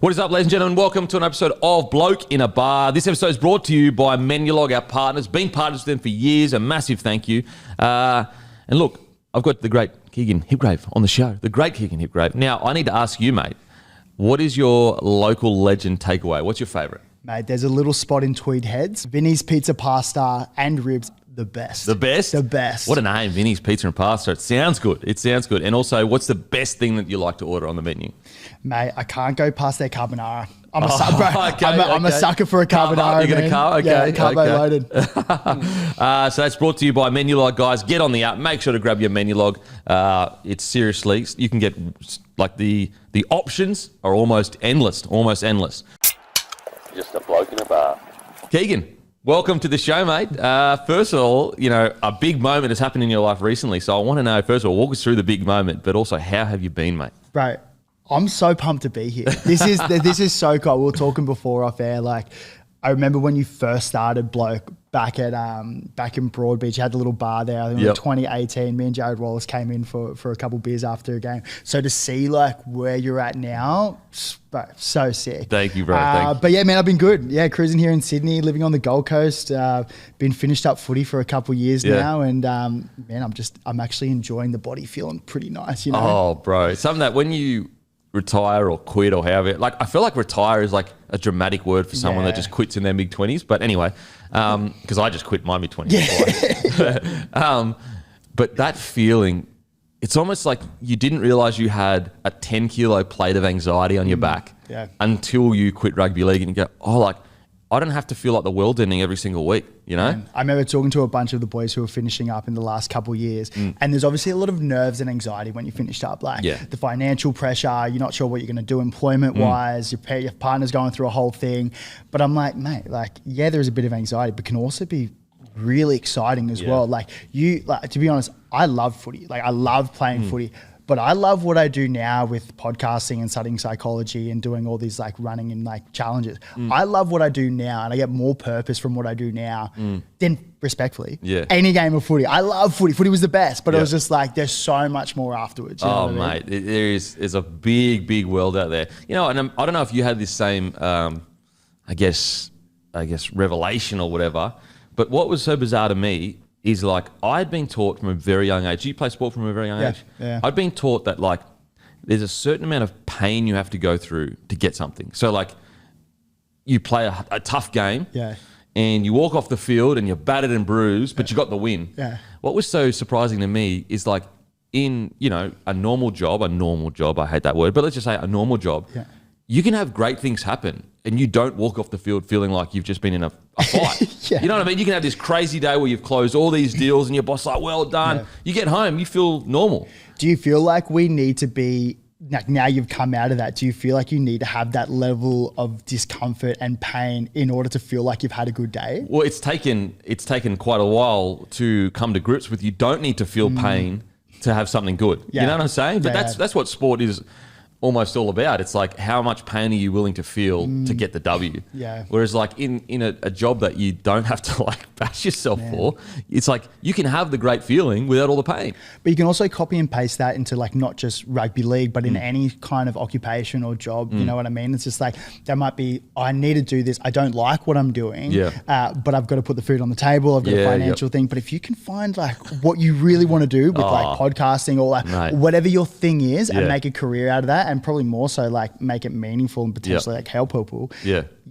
What is up, ladies and gentlemen? Welcome to an episode of Bloke in a Bar. This episode is brought to you by Menulog, our partners. Been partners with them for years. A massive thank you. And look, I've got the great Keegan Hipgrave on the show. The great Keegan Hipgrave. Now, I need to ask you, mate, what is your local legend takeaway? What's your favourite? Mate, there's a little spot in Tweed Heads. Vinny's Pizza, Pasta and Ribs. The best. The best? The best. What a name, Vinny's Pizza and Pasta. It sounds good. It sounds good. And also, what's the best thing that you like to order on the menu? Mate, I can't go past their carbonara. I'm a sucker for a carbonara. You're going to carb? Okay. Yeah, carbo loaded. So that's brought to you by Menulog, guys. Get on the app. Make sure to grab your Menulog. It's seriously, you can get, like, the options are almost endless. Just a bloke in a bar. Keegan, welcome to the show, mate. First of all, you know, a big moment has happened in your life recently. So I want to know, first of all, walk us through the big moment, but also how have you been, mate? Bro, I'm so pumped to be here. This is so cool. We were talking before off air. Like, I remember when you first started, bloke, back in Broadbeach. You had the little bar there. I think in 2018, me and Jared Wallace came in for a couple beers after a game. So to see like where you're at now, bro, so sick. Thank you, bro. Thank you. But yeah, man, I've been good. Yeah, cruising here in Sydney, living on the Gold Coast. Been finished up footy for a couple years now, and man, I'm actually enjoying the body, feeling pretty nice. You know? Oh, bro, something that when you retire or quit or however, like I feel like retire is like a dramatic word for someone that just quits in their mid-20s. But anyway, because I just quit my mid-20s. But that feeling, it's almost like you didn't realise you had a 10-kilo plate of anxiety on your back until you quit rugby league and you go, oh, like, I don't have to feel like the world's ending every single week, you know? I remember talking to a bunch of the boys who were finishing up in the last couple of years, and there's obviously a lot of nerves and anxiety when you finished up, like the financial pressure, you're not sure what you're going to do employment-wise, your partner's going through a whole thing. But I'm like, mate, like, yeah, there is a bit of anxiety, but can also be really exciting as well. Like, to be honest, I love footy. Like, I love playing footy. But I love what I do now with podcasting and studying psychology and doing all these like running and like challenges. I love what I do now, and I get more purpose from what I do now than, respectfully, any game of footy. I love footy. Footy was the best, but it was just like there's so much more afterwards. You know what I mean? Mate, there's a big world out there. You know, and I don't know if you had this same, I guess revelation or whatever. But what was so bizarre to me is like I'd been taught from a very young age. You play sport from a very young age? Yeah. I'd been taught that like there's a certain amount of pain you have to go through to get something. So like you play a tough game and you walk off the field and you're battered and bruised, but you got the win. Yeah. What was so surprising to me is like in, you know, a normal job, I hate that word, but let's just say a normal job, you can have great things happen and you don't walk off the field feeling like you've just been in a fight. You know what I mean? You can have this crazy day where you've closed all these deals and your boss like, well done. You get home, you feel normal. Do you feel like we need to be, like now you've come out of that, do you feel like you need to have that level of discomfort and pain in order to feel like you've had a good day? Well, it's taken quite a while to come to grips with you don't need to feel pain to have something good. You know what I'm saying? But that's what sport is almost all about. It's like how much pain are you willing to feel to get the W? Whereas like in a job that you don't have to like bash yourself for, it's like you can have the great feeling without all the pain. But you can also copy and paste that into like not just rugby league, but in any kind of occupation or job. You know what I mean? It's just like there might be, I need to do this. I don't like what I'm doing, but I've got to put the food on the table. I've got a financial thing. But if you can find like what you really want to do with like podcasting or like whatever your thing is and make a career out of that, and probably more so like make it meaningful and potentially like help people,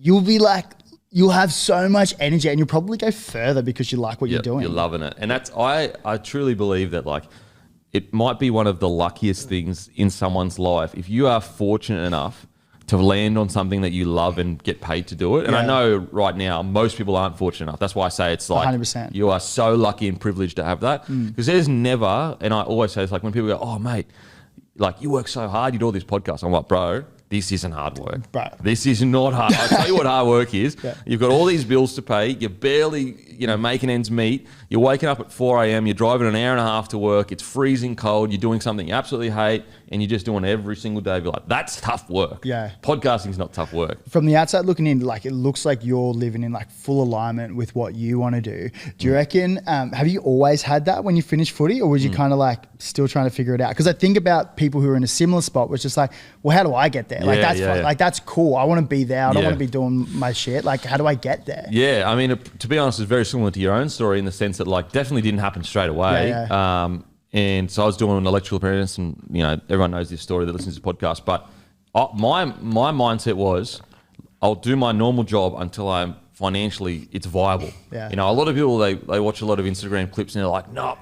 you'll be like, you'll have so much energy and you'll probably go further because you like what you're doing. You're loving it. And that's, I truly believe that like it might be one of the luckiest things in someone's life if you are fortunate enough to land on something that you love and get paid to do it. And I know right now most people aren't fortunate enough. That's why I say it's like 100%. You are so lucky and privileged to have that, because there's never, and I always say it's like when people go, oh mate, like you work so hard, you do all these podcasts. I'm like, bro, this isn't hard work. Bro. This is not hard. I'll tell you what hard work is. You've got all these bills to pay. You're barely, making ends meet. You're waking up at 4 a.m. You're driving an hour and a half to work. It's freezing cold. You're doing something you absolutely hate, and you're just doing it every single day. You're like, that's tough work. Podcasting's not tough work. From the outside looking in, like it looks like you're living in like full alignment with what you want to do. Do you reckon, have you always had that when you finished footy, or was you kind of like still trying to figure it out? Because I think about people who are in a similar spot, which is like, well, how do I get there? Like that's fun. Like that's cool. I want to be there. I don't want to be doing my shit. Like how do I get there? Yeah, I mean, to be honest, it's very similar to your own story in the sense that like definitely didn't happen straight away. And so I was doing an electrical apprentice, and you know everyone knows this story that listens to the podcast. But my mindset was, I'll do my normal job until I'm financially it's viable. Yeah. You know, a lot of people they watch a lot of Instagram clips and they're like, no,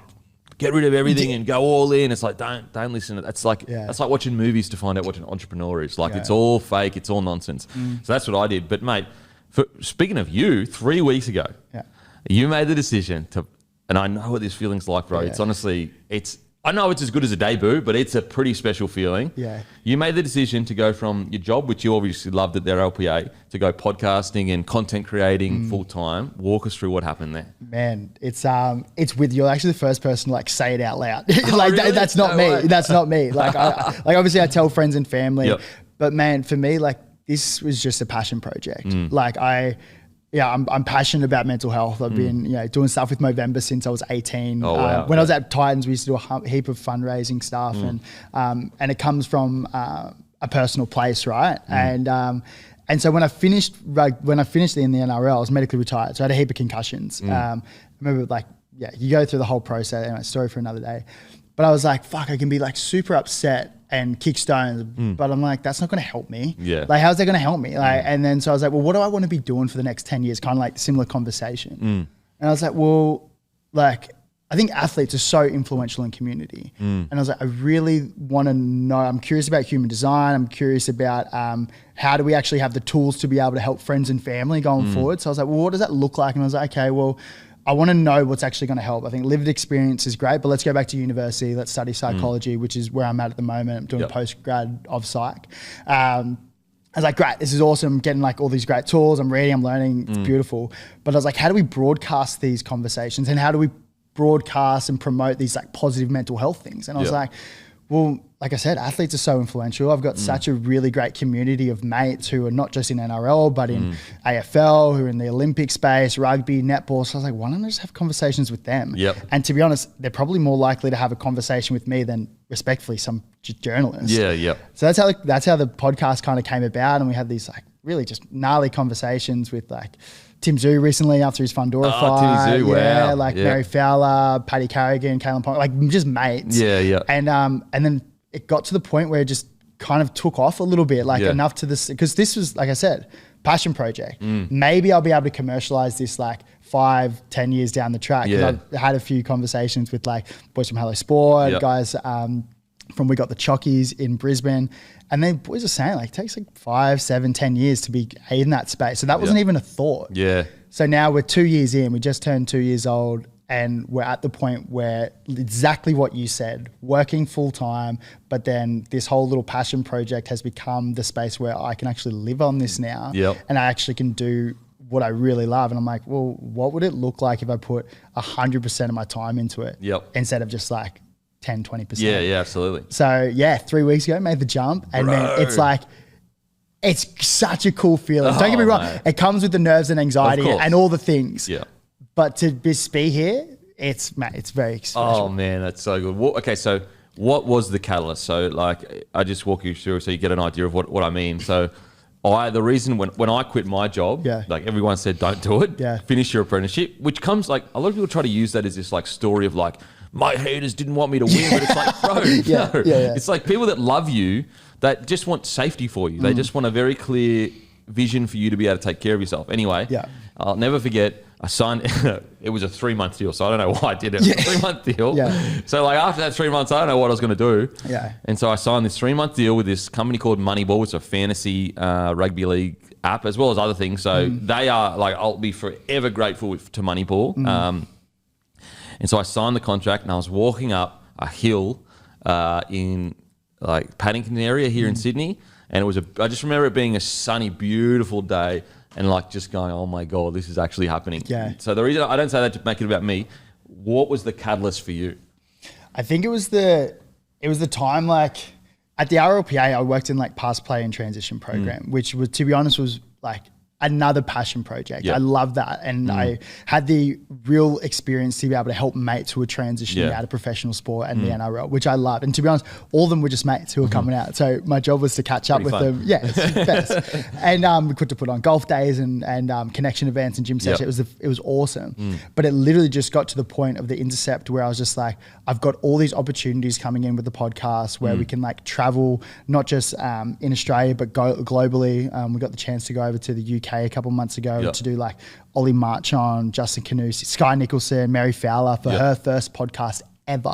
get rid of everything and go all in. It's like don't listen to that. That's like that's like watching movies to find out what an entrepreneur is. Like it's all fake, it's all nonsense. So that's what I did. But mate, speaking of you, 3 weeks ago, you made the decision to. And I know what this feeling's like, bro. It's honestly, I know it's as good as a debut, but it's a pretty special feeling. Yeah. You made the decision to go from your job, which you obviously loved at their LPA, to go podcasting and content creating full time. Walk us through what happened there. Man, it's with you're actually the first person to like say it out loud. Really? That's not me. That's not me. Like obviously I tell friends and family, but man, for me, like this was just a passion project. Like I'm passionate about mental health. I've been doing stuff with Movember since I was 18. When I was at Titans, we used to do a heap of fundraising stuff, and it comes from a personal place, right? And so when I finished in the NRL, I was medically retired, so I had a heap of concussions. I remember you go through the whole process. Anyway, story for another day. But I was like, fuck, I can be like super upset and kick stones, but I'm like, that's not going to help me. Yeah. Like, how's that going to help me? Like, and then so I was like, well, what do I want to be doing for the next 10 years? Kind of like similar conversation. And I was like, well, like, I think athletes are so influential in community. And I was like, I really want to know, I'm curious about human design. I'm curious about how do we actually have the tools to be able to help friends and family going forward? So I was like, well, what does that look like? And I was like, okay, well, I want to know what's actually going to help. I think lived experience is great, but let's go back to university. Let's study psychology, which is where I'm at the moment. I'm doing a post-grad of psych. I was like, great, this is awesome. I'm getting like all these great tools. I'm reading, I'm learning. It's beautiful. But I was like, how do we broadcast these conversations? And how do we broadcast and promote these like positive mental health things? And I was like, well, like I said, athletes are so influential. I've got such a really great community of mates who are not just in NRL, but in AFL, who are in the Olympic space, rugby, netball. So I was like, why don't I just have conversations with them? And to be honest, they're probably more likely to have a conversation with me than respectfully some journalist. So that's how the podcast kind of came about. And we had these like really just gnarly conversations with like Tim Zoo recently after his Fundora fight. Tim Zoo, wow. Mary Fowler, Paddy Carrigan, Kalen Pong, like just mates. And then it got to the point where it just kind of took off a little bit, like enough to this, because this was, like I said, passion project. Maybe I'll be able to commercialize this like 5-10 years down the track. I've had a few conversations with like boys from Hello Sport, guys from We Got the Chockies in Brisbane. And then boys are saying like it takes like 5, 7, 10 years to be in that space. So that wasn't even a thought. So now we're 2 years in, we just turned 2 years old, and we're at the point where exactly what you said, working full time, but then this whole little passion project has become the space where I can actually live on this now. And I actually can do what I really love. And I'm like, well, what would it look like if I put 100% of my time into it instead of just like 10, 20%? Yeah, absolutely. So 3 weeks ago, made the jump, and man, it's like, it's such a cool feeling. Don't get me wrong. Mate. It comes with the nerves and anxiety and all the things. But to just be here, it's very special. Oh man, that's so good. Well, okay, so what was the catalyst? So like, I just walk you through so you get an idea of what I mean. So the reason when I quit my job, like everyone said, don't do it. Finish your apprenticeship, which comes like, a lot of people try to use that as this like story of like, my haters didn't want me to win, but it's like, bro, it's like people that love you, that just want safety for you. They just want a very clear vision for you to be able to take care of yourself. Anyway, I'll never forget, I signed, it was a 3-month deal, so I don't know why I did it. It was a 3-month deal. So like after that 3 months, I don't know what I was going to do. And so I signed this 3-month deal with this company called Moneyball. It's a fantasy rugby league app as well as other things. So they are like, I'll be forever grateful to Moneyball. And so I signed the contract, and I was walking up a hill in like Paddington area here in Sydney. And I just remember it being a sunny, beautiful day, and like just going, oh my God, this is actually happening. So the reason I don't say that to make it about me, what was the catalyst for you? I think it was the time, like at the RLPA, I worked in like pass play and transition program, which was, to be honest, was like another passion project. Yep. I love that. And I had the real experience to be able to help mates who were transitioning out of professional sport and the NRL, which I love. And to be honest, all of them were just mates who were coming out. So my job was to catch up with them. Yeah, it's the best. And we could put on golf days and connection events and gym sessions. It was awesome. But it literally just got to the point of the intercept where I was just like, I've got all these opportunities coming in with the podcast where we can like travel, not just in Australia, but globally. We got the chance to go over to the UK a couple months ago to do like Ollie Marchon, Justin Canusi, Sky Nicholson, Mary Fowler for her first podcast ever,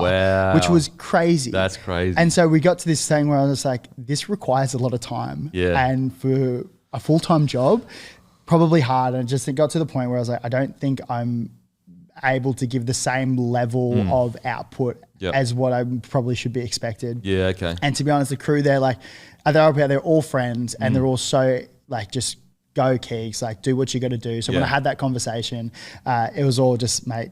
which was crazy. That's crazy. And so we got to this thing where I was like, this requires a lot of time. And for a full-time job, probably hard. And it got to the point where I was like, I don't think I'm able to give the same level of output as what I probably should be expected. And to be honest, the crew there, like they're all friends and they're all so like, just go Keegs, like do what you got to do. So when I had that conversation, it was all just, mate,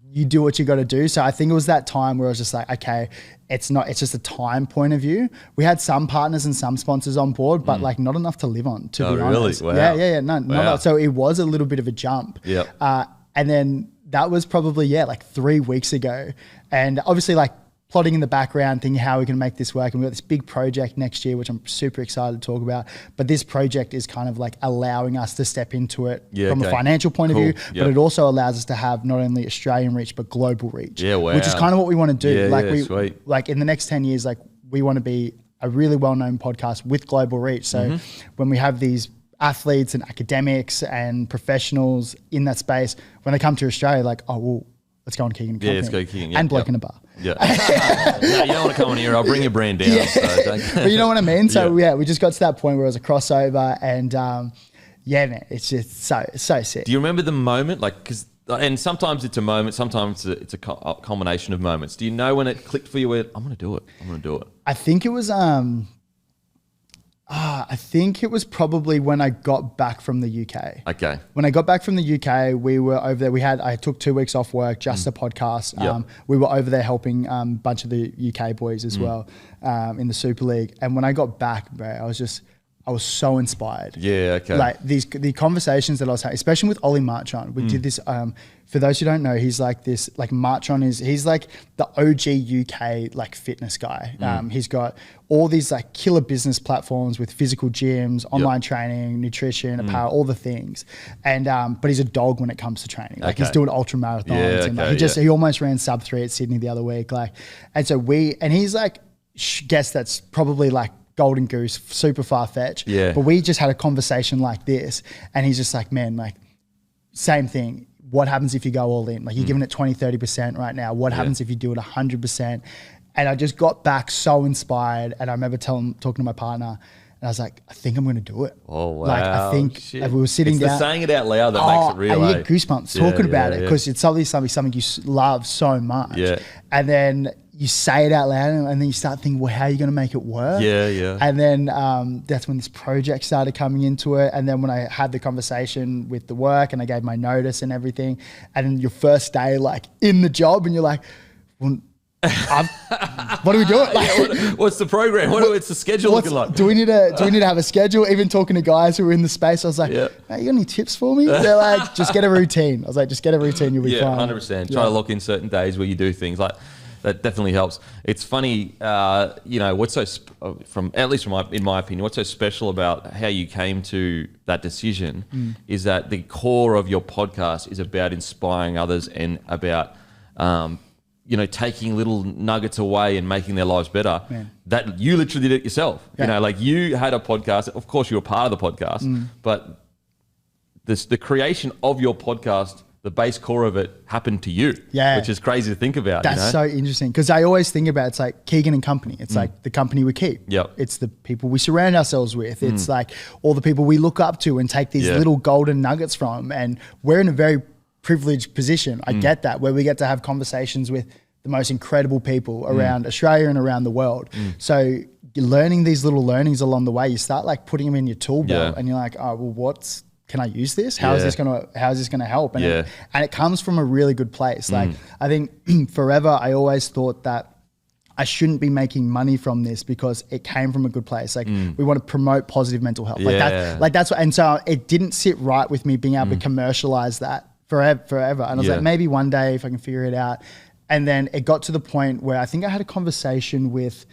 you do what you got to do. So I think it was that time where I was just like, okay, it's just a time point of view. We had some partners and some sponsors on board, but like not enough to live on, to be honest. Wow. Yeah. No, not so it was a little bit of a jump. And then that was probably, like 3 weeks ago. And obviously like plotting in the background, thinking how we can make this work. And we've got this big project next year, which I'm super excited to talk about. But this project is kind of like allowing us to step into it from a financial point of view, but it also allows us to have not only Australian reach, but global reach, which is kind of what we want to do. Like in the next 10 years, like we want to be a really well-known podcast with global reach. So when we have these athletes and academics and professionals in that space, when they come to Australia, like, oh, well, let's go on Keegan. Let's go Keegan. And Bloke in a Bar. You don't want to come on here. I'll bring your brand down. So but you know what I mean? So we just got to that point where it was a crossover and man, it's just so sick. Do you remember the moment? Like, and sometimes it's a moment, sometimes it's a combination of moments. Do you know when it clicked for you where I'm going to do it? I think it was probably when I got back from the UK. Okay. When I got back from the UK, we were over there. I took 2 weeks off work, just a podcast. We were over there helping a bunch of the UK boys as well in the Super League. And when I got back, bro, I was so inspired. Yeah, okay. Like the conversations that I was having, especially with Ollie Marchon. We did this, for those who don't know, he's like this, like Marchon he's like the OG UK like fitness guy. He's got all these like killer business platforms with physical gyms, online training, nutrition, apparel, all the things. And, but he's a dog when it comes to training. Like he's doing ultra marathons and like, he almost ran sub 3 at Sydney the other week. Like, and so he's like, guess that's probably like golden goose, super far fetched. But we just had a conversation like this and he's just like, man, like same thing. What happens if you go all in? Like you're giving it 20, 30% right now. What happens if you do it 100%? And I just got back so inspired. And I remember talking to my partner and I was like, I think I'm going to do it. Oh, wow. Like I think we were sitting down. It's saying it out loud that makes it real. I get goosebumps talking about it because it's something you love so much. And then you say it out loud and then you start thinking, well, how are you going to make it work? And then that's when this project started coming into it. And then when I had the conversation with the work and I gave my notice and everything, and then your first day, like in the job and you're like, well, what are we doing? Like, what's the program? What's the schedule looking like? Do we need to have a schedule? Even talking to guys who are in the space, I was like, "Mate, you got any tips for me?" They're like, "Just get a routine." I was like, "Just get a routine, you'll be fine." 100%. Try to lock in certain days where you do things like that. Definitely helps. It's funny, what's in my opinion, what's so special about how you came to that decision is that the core of your podcast is about inspiring others and about taking little nuggets away and making their lives better. That you literally did it yourself. Like you had a podcast. Of course, you were part of the podcast, but the creation of your podcast, the base core of it happened to you, which is crazy to think about. That's so interesting because I always think about it's like Keegan and company. It's like the company we keep. It's the people we surround ourselves with. It's like all the people we look up to and take these little golden nuggets from. And we're in a very privileged position. I get that, where we get to have conversations with the most incredible people around Australia and around the world. So you're learning these little learnings along the way. You start like putting them in your tool belt and you're like, oh, well, can I use this? How is this gonna help? And it comes from a really good place. Like I think forever, I always thought that I shouldn't be making money from this because it came from a good place. Like we want to promote positive mental health. Like that's what, and so it didn't sit right with me being able to commercialize that forever. And I was like, maybe one day if I can figure it out. And then it got to the point where I think I had a conversation with,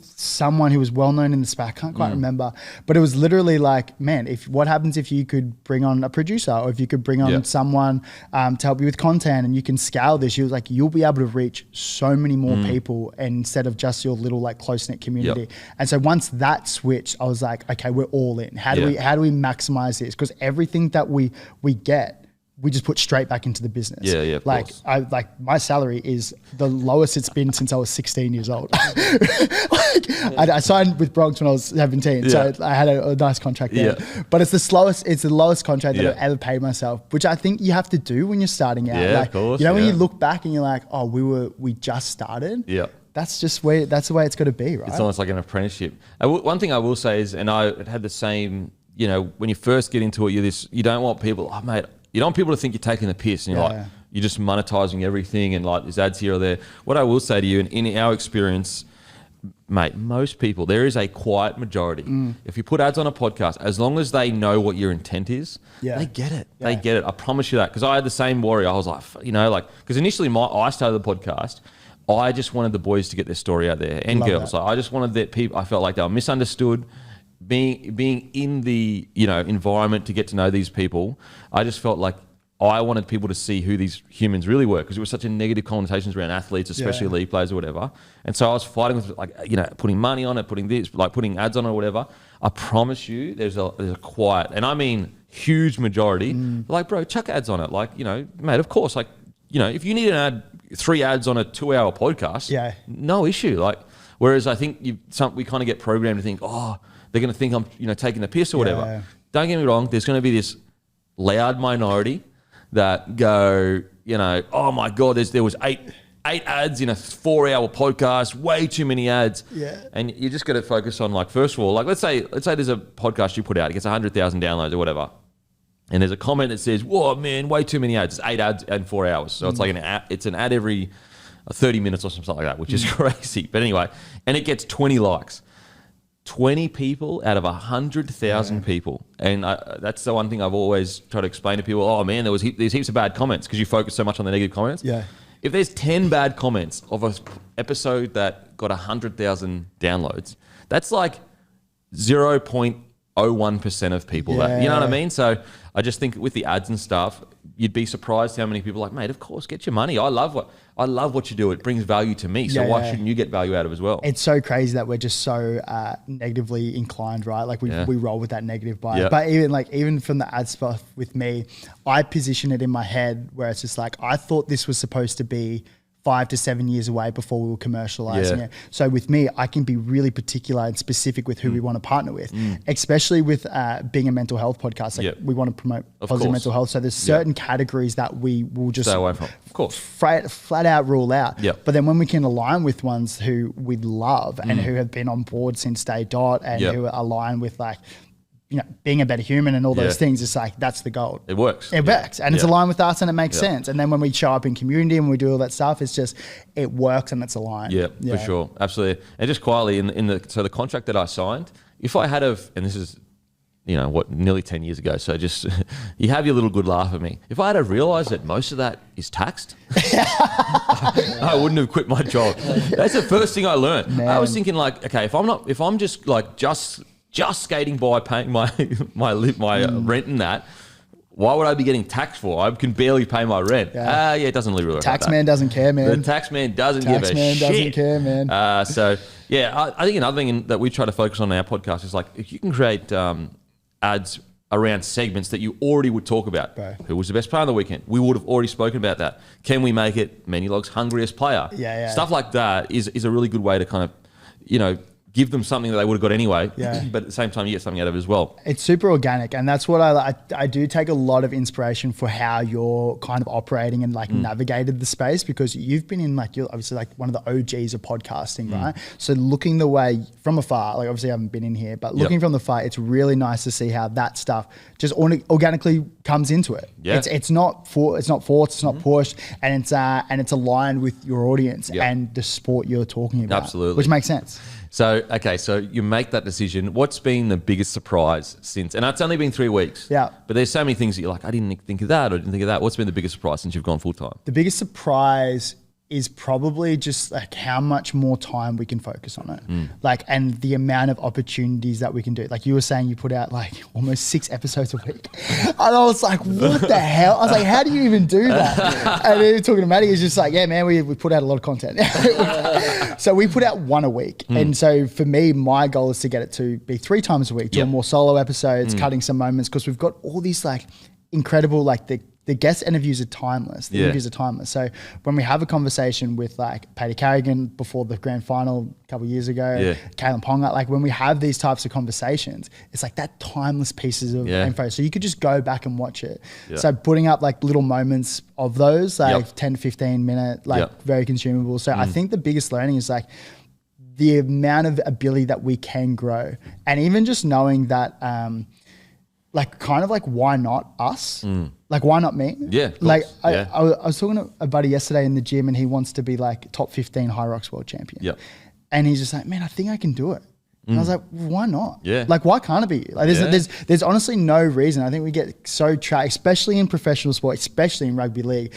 someone who was well known in the space. I can't quite remember, but it was literally like, man, what happens if you could bring on a producer, or if you could bring on someone to help you with content, and you can scale this? She was like, you'll be able to reach so many more people instead of just your little like close knit community. And so once that switched, I was like, okay, we're all in. How do we maximize this? Because everything that we get, we just put straight back into the business. Yeah, like my salary is the lowest it's been since I was 16 years old. I signed with Bronx when I was 17, so I had a nice contract there. But it's the lowest contract that I've ever paid myself, which I think you have to do when you're starting out. Yeah, of course. You know, when you look back and you're like, oh, we just started. Yeah. That's the way it's got to be, right? It's almost like an apprenticeship. One thing I will say is, and I had the same, you know, when you first get into it, you don't want people, oh mate, you don't want people to think you're taking the piss and you're you're just monetizing everything and like there's ads here or there. What I will say to you, and in our experience, mate, most people, there is a quiet majority. If you put ads on a podcast, as long as they know what your intent is, they get it. They get it. I promise you that. Because I had the same worry. I was like, you know, like, because initially I started the podcast, I just wanted the boys to get their story out there, and girls. Like, I just wanted that people, I felt like they were misunderstood. Being in the, you know, environment to get to know these people, I just felt like I wanted people to see who these humans really were, because there was such a negative connotations around athletes, especially league players or whatever. And so I was fighting with, like, you know, putting money on it, putting ads on it or whatever. I promise you there's a quiet, and I mean huge majority, like, bro, chuck ads on it. Like, you know, mate, of course, like, you know, if you need an ad, 3 ads on a 2-hour podcast, no issue. Like, whereas I think we kind of get programmed to think, oh, they're going to think I'm, you know, taking the piss or whatever. Don't get me wrong. There's going to be this loud minority that go, you know, oh my God, there was eight ads in a 4-hour podcast, way too many ads. And you just got to focus on, like, first of all, like, let's say there's a podcast you put out, it gets 100,000 downloads or whatever. And there's a comment that says, whoa, man, way too many ads. It's 8 ads in 4 hours. So it's like it's an ad every 30 minutes or something like that, which is crazy. But anyway, and it gets 20 likes. 20 people out of 100,000 people. And that's the one thing I've always tried to explain to people. Oh man, there's heaps of bad comments because you focus so much on the negative comments. If there's 10 bad comments of an episode that got 100,000 downloads, that's like 0.01% of people. That, you know what I mean? So I just think with the ads and stuff, you'd be surprised how many people are like, mate, of course, get your money. I love what you do. It brings value to me. So why shouldn't you get value out of it as well? It's so crazy that we're just so negatively inclined, right? Like we roll with that negative bias. But even from the ad stuff with me, I position it in my head where it's just like, I thought this was supposed to be 5 to 7 years away before we were commercializing it. So with me, I can be really particular and specific with who we want to partner with, especially with being a mental health podcast. Like we want to promote positive mental health. So there's certain categories that we will just stay away from. Of course. Flat out rule out. But then when we can align with ones who we love and who have been on board since day dot and who align with, like, you know, being a better human and all those things, it's like, that's the goal. It works. It works. And it's aligned with us and it makes sense. And then when we show up in community and we do all that stuff, it's just, it works and it's aligned. Yeah, for sure. Absolutely. And just quietly, so the contract that I signed, if I had and this is, you know, what, nearly 10 years ago. So just, you have your little good laugh at me. If I had to realize that most of that is taxed, I wouldn't have quit my job. That's the first thing I learned. Man. I was thinking, like, okay, if I'm just skating by paying my rent and that, why would I be getting taxed for? I can barely pay my rent. It doesn't really work. Tax man doesn't care, man. The tax man doesn't give a shit. Doesn't care, man. I think another thing that we try to focus on in our podcast is, like, if you can create ads around segments that you already would talk about. Bro. Who was the best player on the weekend? We would have already spoken about that. Can we make it Menulog's hungriest player? Stuff like that is a really good way to kind of, you know, give them something that they would have got anyway. Yeah. But at the same time, you get something out of it as well. It's super organic. And that's what I do take a lot of inspiration for how you're kind of operating and like navigated the space, because you've been in like, you're obviously like one of the OGs of podcasting, right? So looking the way from afar, like obviously I haven't been in here, but looking from the far, it's really nice to see how that stuff just organically comes into it. Yeah. It's not forced, it's not pushed, and it's aligned with your audience and the sport you're talking about. Absolutely. Which makes sense. So, okay, so you make that decision. What's been the biggest surprise since? And it's only been 3 weeks. Yeah. But there's so many things that you're like, I didn't think of that, or didn't think of that. What's been the biggest surprise since you've gone full time? The biggest surprise is probably just like how much more time we can focus on it. Like, and the amount of opportunities that we can do. Like you were saying, you put out like almost 6 episodes a week. And I was like, what the hell? I was like, how do you even do that? And then talking to Maddie, he's just like, yeah, man, we put out a lot of content. So we put out 1 a week. And so for me, my goal is to get it to be 3 times a week, doing more solo episodes, cutting some moments, because we've got all these like incredible, like the guest interviews are timeless. The interviews are timeless. So when we have a conversation with like Paddy Carrigan before the grand final a couple of years ago, Kalen Ponga, like when we have these types of conversations, it's like that timeless pieces of info. So you could just go back and watch it. So putting up like little moments of those, like 10 to 15 minute, like very consumable. So I think the biggest learning is like the amount of ability that we can grow. And even just knowing that, like kind of like, why not us? Like, why not me? Yeah. Like I was talking to a buddy yesterday in the gym, and he wants to be like top 15 High Rocks world champion. Yeah. And he's just like, man, I think I can do it. And I was like, why not? Yeah. Like, why can't it be? Like, there's honestly no reason. I think we get so trapped, especially in professional sport, especially in rugby league.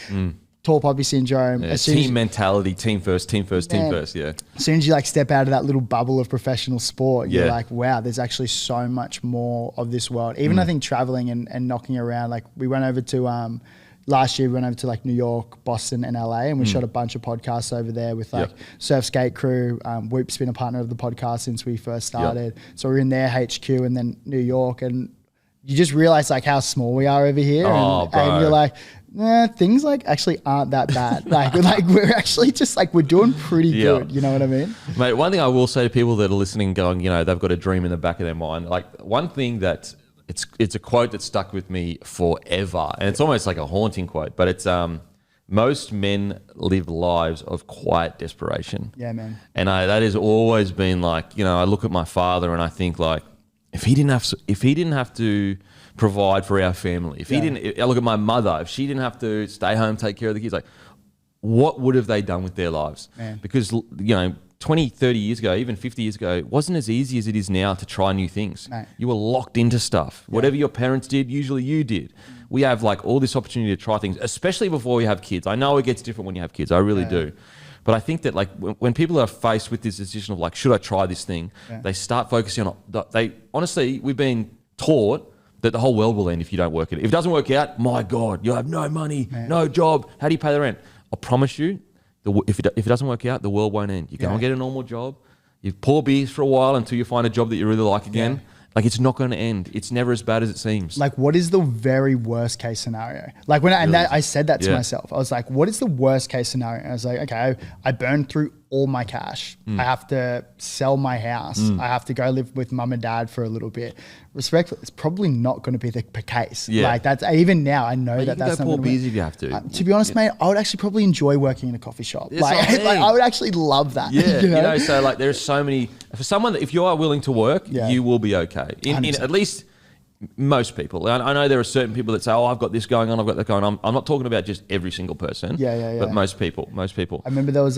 Tall poppy syndrome. Team mentality, team first. Yeah. As soon as you like step out of that little bubble of professional sport, you're like, wow, there's actually so much more of this world. Even I think traveling and knocking around, like we went over to, last year we went over to like New York, Boston and LA, and we shot a bunch of podcasts over there with like Surf Skate Crew. Whoop's been a partner of the podcast since we first started. So we're in their HQ and then New York, and you just realize like how small we are over here. And you're like, things like actually aren't that bad. like we're actually just like, we're doing pretty good. You know what I mean? Mate, one thing I will say to people that are listening going, you know, they've got a dream in the back of their mind. Like one thing that it's a quote that stuck with me forever. And it's almost like a haunting quote, but it's, most men live lives of quiet desperation. Yeah, man. And that has always been like, you know, I look at my father and I think like, if he didn't have to provide for our family, I look at my mother, if she didn't have to stay home, take care of the kids, like what would have they done with their lives? Man. Because, you know, 20, 30 years ago, even 50 years ago, it wasn't as easy as it is now to try new things. Mate. You were locked into stuff. Yeah. Whatever your parents did, usually you did. We have like all this opportunity to try things, especially before we have kids. I know it gets different when you have kids. I really do. But I think that like when people are faced with this decision of like, should I try this thing? They start focusing on, honestly, we've been taught that the whole world will end if you don't work it. If it doesn't work out, my God, you'll have no money, no job. How do you pay the rent? I promise you, if it doesn't work out, the world won't end. You go and get a normal job. You pour beers for a while until you find a job that you really like again. Yeah. Like it's not going to end. It's never as bad as it seems. Like what is the very worst case scenario? Like when I said that to myself, I was like, what is the worst case scenario? And I was like, okay, I burned through all my cash. I have to sell my house. I have to go live with mum and dad for a little bit. Respectfully, it's probably not going to be the case. Yeah. Like that's even now I know that's not pour beers if you have to. To be honest, mate, I would actually probably enjoy working in a coffee shop. Like I would actually love that. Yeah, you know, so like there's so many for someone that if you are willing to work, you will be okay. In at least most people. I know there are certain people that say, oh, I've got this going on, I've got that going on. I'm not talking about just every single person. But most people. I remember there was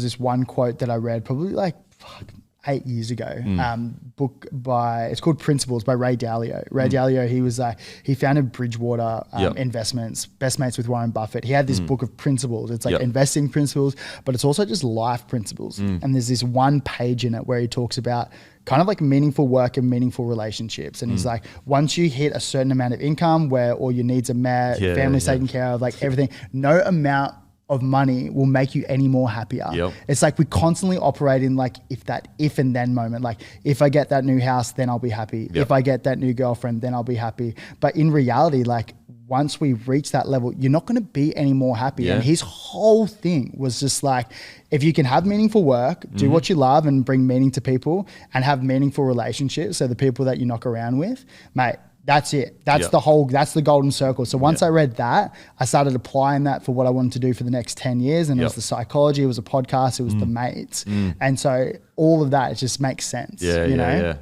this one quote that I read probably like 8 years ago, book it's called Principles by Ray Dalio. Ray Dalio, he founded Bridgewater Investments, best mates with Warren Buffett. He had this book of principles. It's like investing principles, but it's also just life principles. And there's this one page in it where he talks about kind of like meaningful work and meaningful relationships. And he's like, once you hit a certain amount of income where all your needs are met, family's taken care of, like everything, no amount of money will make you any more happier. It's like we constantly operate in like if and then moment. Like if I get that new house, then I'll be happy. If I get that new girlfriend, then I'll be happy. But in reality, like once we reach that level, you're not going to be any more happy. Yeah. And his whole thing was just like, if you can have meaningful work, do what you love and bring meaning to people and have meaningful relationships, so the people that you knock around with, mate, that's it. That's that's the golden circle. So once I read that, I started applying that for what I wanted to do for the next 10 years. And it was the psychology, it was a podcast, it was the mates. And so all of that, it just makes sense. Mate,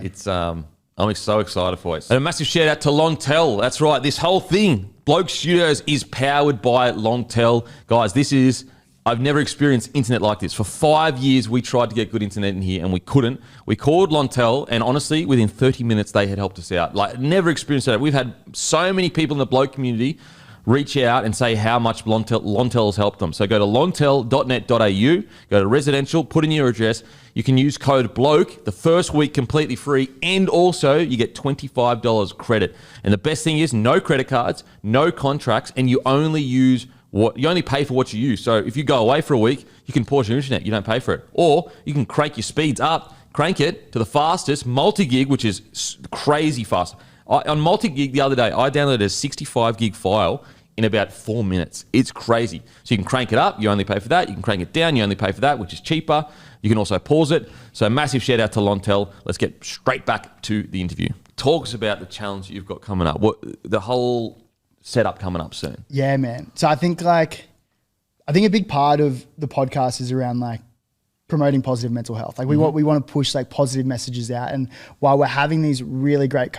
it's, I'm so excited for it. And a massive shout out to Longtel. That's right. This whole thing, Bloke Studios, is powered by Longtel. Guys, I've never experienced internet like this. For 5 years, we tried to get good internet in here and we couldn't. We called Longtel and honestly, within 30 minutes, they had helped us out. Like, never experienced that. We've had so many people in the bloke community reach out and say how much Longtel has helped them. So go to longtel.net.au, go to residential, put in your address. You can use code BLOKE, the first week completely free, and also you get $25 credit. And the best thing is no credit cards, no contracts, and you only pay for what you use. So if you go away for a week, you can pause your internet, you don't pay for it. Or you can crank your speeds up, crank it to the fastest, multi-gig, which is crazy fast. On multi-gig the other day, I downloaded a 65 gig file in about 4 minutes. It's crazy. So you can crank it up, you only pay for that. You can crank it down, you only pay for that, which is cheaper. You can also pause it. So massive shout out to Longtel. Let's get straight back to the interview. Talk us about the challenge you've got coming up. The whole setup coming up soon. Yeah, man. So I think a big part of the podcast is around like promoting positive mental health. Like we want to push like positive messages out. And while we're having these really great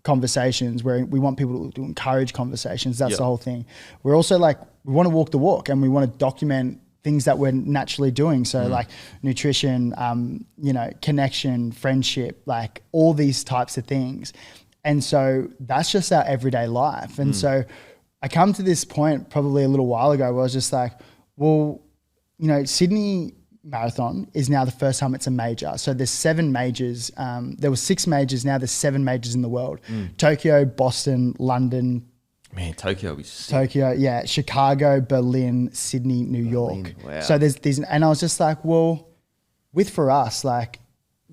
conversations where we want people to encourage conversations, that's the whole thing. We're also like, we want to walk the walk and we want to document things that we're naturally doing. So like nutrition, connection, friendship, like all these types of things. And so that's just our everyday life. And so I come to this point probably a little while ago where I was just like, well, Sydney Marathon is now the first time it's a major. So there's 7 majors. There were 6 majors. Now there's 7 majors in the world. Tokyo, Boston, London. Man, Tokyo is sick. Tokyo, yeah. Chicago, Berlin, Sydney, New York. Wow. So there's these, and I was just like, well, for us, like,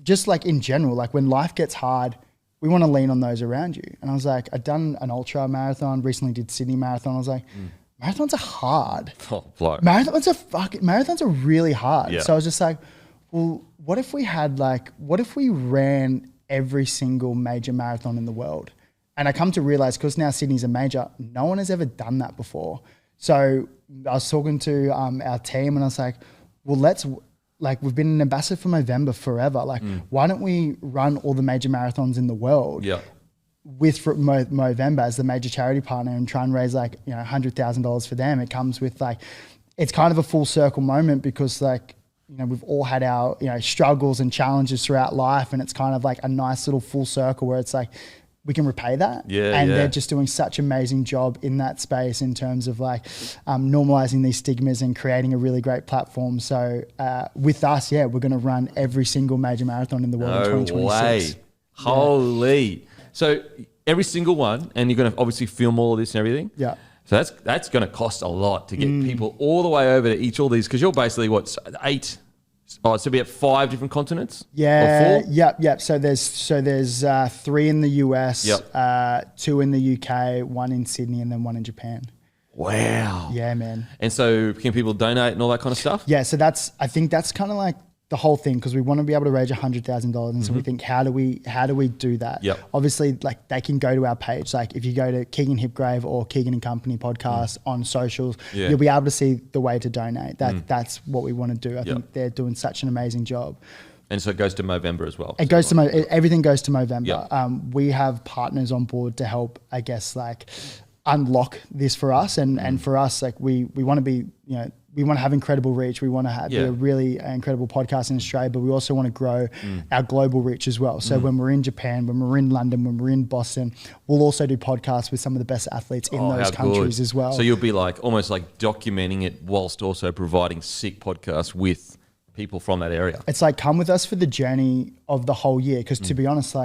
just like in general, like when life gets hard, we want to lean on those around you. And I was like, I'd done an ultra marathon, recently did Sydney Marathon. I was like, marathons are hard. Marathons are really hard. Yeah. So I was just like, well, what if we ran every single major marathon in the world? And I come to realize, because now Sydney's a major, no one has ever done that before. So I was talking to our team and I was like, well, we've been an ambassador for Movember forever. Like, why don't we run all the major marathons in the world with Movember as the major charity partner and try and raise $100,000 for them? It comes with it's kind of a full circle moment because we've all had our, struggles and challenges throughout life. And it's kind of like a nice little full circle where it's like, we can repay that. They're just doing such an amazing job in that space in terms of normalizing these stigmas and creating a really great platform. So with us, we're going to run every single major marathon in the world in 2026. Way. Holy. So every single one, and you're going to obviously film all of this and everything. Yeah. So that's going to cost a lot to get people all the way over to all these, because you're basically 8. Oh, it's about 5 different continents? Yeah. Or 4? Yep. So there's 3 in the US, 2 in the UK, 1 in Sydney, and then 1 in Japan. Wow. Yeah, man. And so can people donate and all that kind of stuff? Yeah. So I think that's kind of like the whole thing, because we want to be able to raise $100,000. And so we think, how do we do that? Yep. Obviously, they can go to our page. Like if you go to Keegan Hipgrave or Keegan and Company podcast on socials, you'll be able to see the way to donate. That's what we want to do. I think they're doing such an amazing job. And so it goes to Movember as well. It goes to everything goes to Movember. Yep. We have partners on board to help, I guess, unlock this for us. And for us, we want to be, we want to have incredible reach. We want to be a really incredible podcast in Australia, but we also want to grow our global reach as well. So when we're in Japan, when we're in London, when we're in Boston, we'll also do podcasts with some of the best athletes in those countries as well. So you'll be almost documenting it whilst also providing sick podcasts with people from that area. It's come with us for the journey of the whole year. Because to be honest,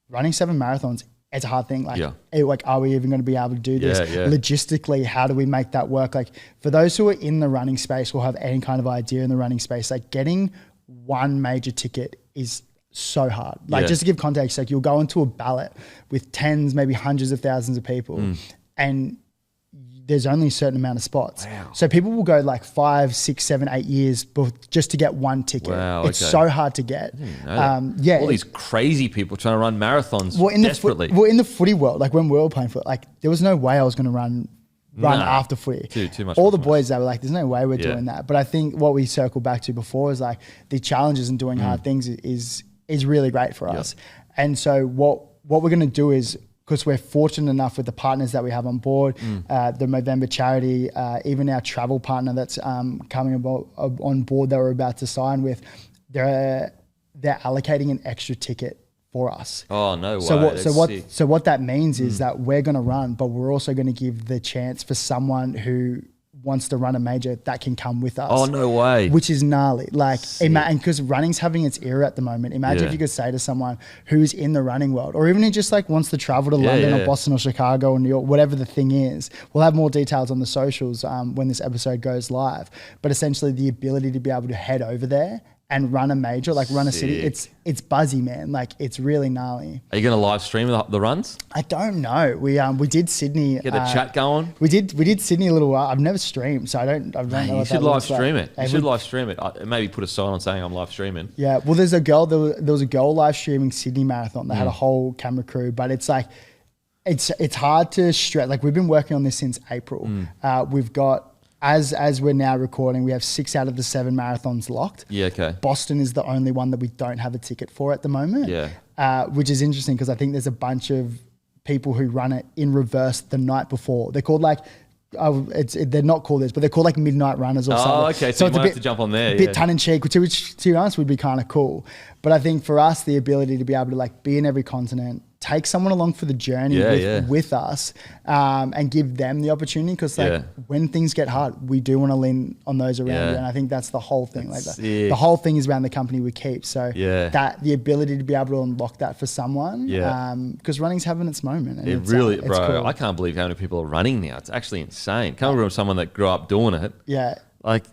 running 7 marathons, it's a hard thing. Are we even going to be able to do this? Logistically, how do we make that work? For those who are in the running space or have any kind of idea in the running space, getting one major ticket is so hard. Just to give context, you'll go into a ballot with tens, maybe hundreds of thousands of people. and there's only a certain amount of spots. Wow. So people will go like 5, 6, 7, 8 years just to get one ticket. Wow, it's so hard to get. Yeah. All these crazy people trying to run marathons desperately. In the footy world, like when we were playing footy, like there was no way I was going to run after footy. Too much. All the boys, they were like, there's no way we're doing that. But I think what we circled back to before is like the challenges and doing hard things is really great for us. And so what we're going to do is, because we're fortunate enough with the partners that we have on board, the Movember charity, even our travel partner that's coming on board that we're about to sign with, they're allocating an extra ticket for us. Oh, no way. So what that means is that we're going to run, but we're also going to give the chance for someone who wants to run a major that can come with us. Oh, no way. Which is gnarly. Like, and because running's having its era at the moment. Imagine if you could say to someone who's in the running world, or even who just like wants to travel to London or Boston or Chicago or New York, whatever the thing is. We'll have more details on the socials when this episode goes live. But essentially the ability to be able to head over there and run a major, like run a city, it's buzzy, man. Like it's really gnarly. Are you going to live stream the runs? I don't know. We did Sydney. Get the chat going. We did Sydney a little while. I've never streamed, so I don't know. You should live stream it. You should live stream it. Maybe put a sign on saying I'm live streaming. Yeah. Well, there was a girl live streaming Sydney Marathon. They had a whole camera crew, but it's like it's hard to stress. Like we've been working on this since April. We've got. As we're now recording, we have 6 out of the 7 marathons locked. Yeah, okay. Boston is the only one that we don't have a ticket for at the moment. Yeah. Which is interesting because I think there's a bunch of people who run it in reverse the night before. They're called like, they're not called this, but they're called like midnight runners or something. Oh, okay. So you might have to jump on there. A bit tongue in cheek, which to be honest would be kind of cool. But I think for us, the ability to be able to like be in every continent, take someone along for the journey with us and give them the opportunity, because like when things get hard, we do want to lean on those around you, and I think that's the whole thing. The whole thing is around the company we keep. So that the ability to be able to unlock that for someone, because running's having its moment. And it's cool. I can't believe how many people are running now. It's actually insane. Coming from someone that grew up doing it, like.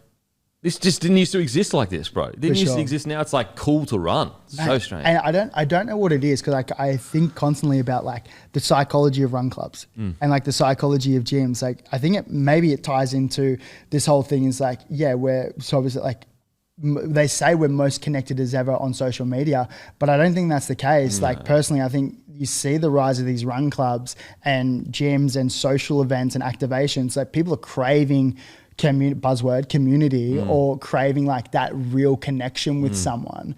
This just didn't used to exist like this, bro. It didn't used to exist. Now it's like cool to run. It's so strange. And I don't know what it is, because like I think constantly about like the psychology of run clubs and like the psychology of gyms. Like I think maybe it ties into this whole thing is like, we're so obviously like they say we're most connected as ever on social media, but I don't think that's the case. No. Like personally, I think you see the rise of these run clubs and gyms and social events and activations. Like people are craving community or craving like that real connection with someone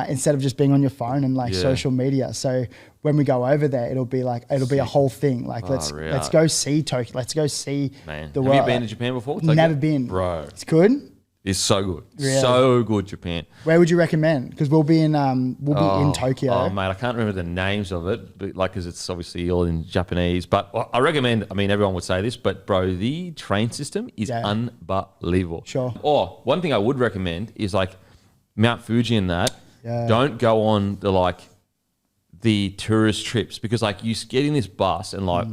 instead of just being on your phone and like social media. So when we go over there, it'll be a whole thing. Like let's go see Tokyo. Let's go see the world. Have you been to Japan before? Tokyo? Never been, bro. It's good. It's so good. Really? So good, Japan. Where would you recommend? Because we'll be in Tokyo. Oh, mate, I can't remember the names of it, but like, because it's obviously all in Japanese. But I recommend, I mean, everyone would say this, but bro, the train system is unbelievable. Sure. Or one thing I would recommend is like Mount Fuji and that. Yeah. Don't go on the tourist trips, because like you get in this bus and like,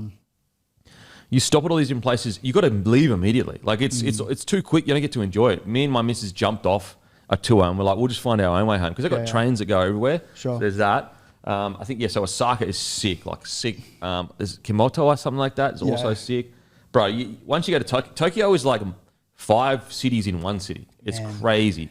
you stop at all these different places. You got to leave immediately. Like it's too quick. You don't get to enjoy it. Me and my missus jumped off a tour and we're like, we'll just find our own way home, because they've got trains that go everywhere. Sure. So there's that. I think so Osaka is sick. There's Kyoto or something like that. It's also sick, bro. Once you go to Tokyo is like 5 cities in one city. It's crazy.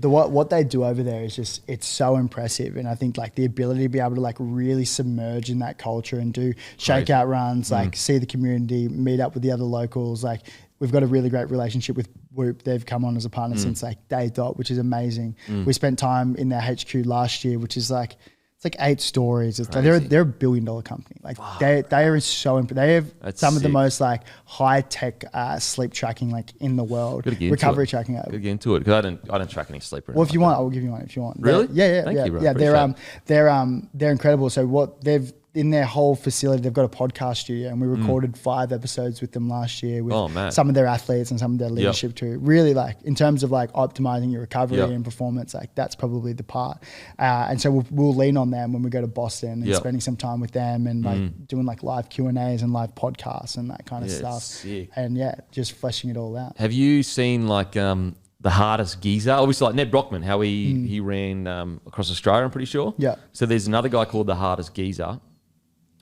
What they do over there is just, it's so impressive. And I think like the ability to be able to like really submerge in that culture and do shakeout runs, like see the community, meet up with the other locals. Like we've got a really great relationship with Whoop. They've come on as a partner since like day dot, which is amazing. We spent time in their HQ last year, which is like, it's like 8 stories. It's like they're $1 billion company. Like they are so they have some of the most like high tech sleep tracking like in the world. Recovery tracking. Gotta get into it, because I don't track any sleep. Well, if you want, I will give you one if you want. Really? Thank you, bro. Yeah, they're incredible. So what they've in their whole facility, they've got a podcast studio, and we recorded 5 episodes with them last year with some of their athletes and some of their leadership too. Really, like in terms of like optimizing your recovery and performance, like that's probably the part. And so we'll lean on them when we go to Boston and spending some time with them and like doing like live Q&As and live podcasts and that kind of stuff. Sick. And just fleshing it all out. Have you seen like the hardest geezer? Obviously, like Ned Brockman, how he ran across Australia, I'm pretty sure. Yeah. So there's another guy called the hardest geezer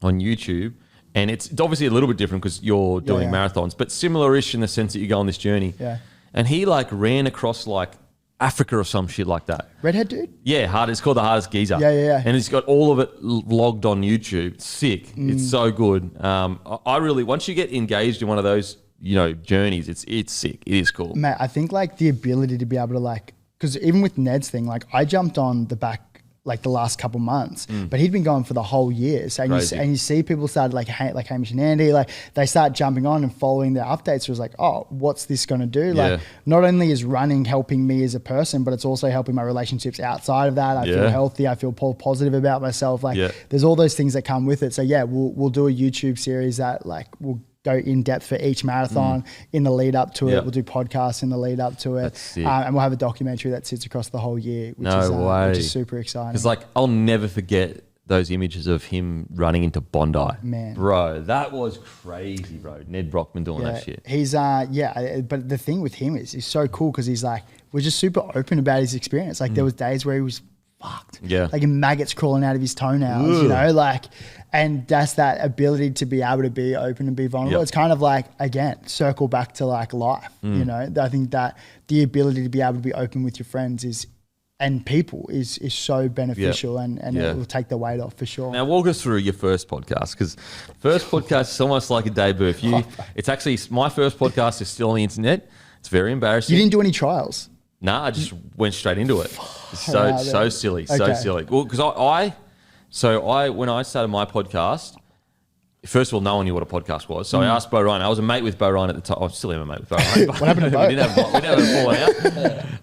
on YouTube, And it's obviously a little bit different because you're doing marathons, but similar-ish in the sense that you go on this journey. Yeah. And he like ran across like Africa or some shit like that. Redhead dude? Yeah, it's called The Hardest Geezer. Yeah. And he's got all of it logged on YouTube. It's sick. It's so good. I really, once you get engaged in one of those, journeys, it's sick. It is cool. Mate, I think like the ability to be able to like, because even with Ned's thing, like I jumped on the back like the last couple months, but he'd been going for the whole year. So and you see people started like Hamish and Andy, like they start jumping on and following their updates. It was like, oh, what's this going to do? Like not only is running helping me as a person, but it's also helping my relationships outside of that. I feel healthy. I feel positive about myself. Like there's all those things that come with it. So yeah, we'll do a YouTube series that like will go in depth for each marathon in the lead up to it. We'll do podcasts in the lead up to it. And we'll have a documentary that sits across the whole year, which is super exciting. Because like I'll never forget those images of him running into Bondi. Man. Bro, that was crazy, bro. Ned Brockman doing that shit. He's but the thing with him is he's so cool because he's like, we're just super open about his experience. Like there was days where he was fucked. Yeah. Like maggots crawling out of his toenails, and that's that ability to be able to be open and be vulnerable. It's kind of like, again, circle back to like life, I think that the ability to be able to be open with your friends and people is so beneficial and it will take the weight off for sure. Now walk us through your first podcast, because first podcast is almost like a debut. It's actually, my first podcast is still on the internet. It's very embarrassing. You didn't do any trials? Nah, I just went straight into it. So silly, so silly. Well, because when I started my podcast, first of all, no one knew what a podcast was. So I asked Bo Ryan. I was a mate with Bo Ryan at the time. I still am a mate with Bo Ryan. What happened to Bo? we didn't have a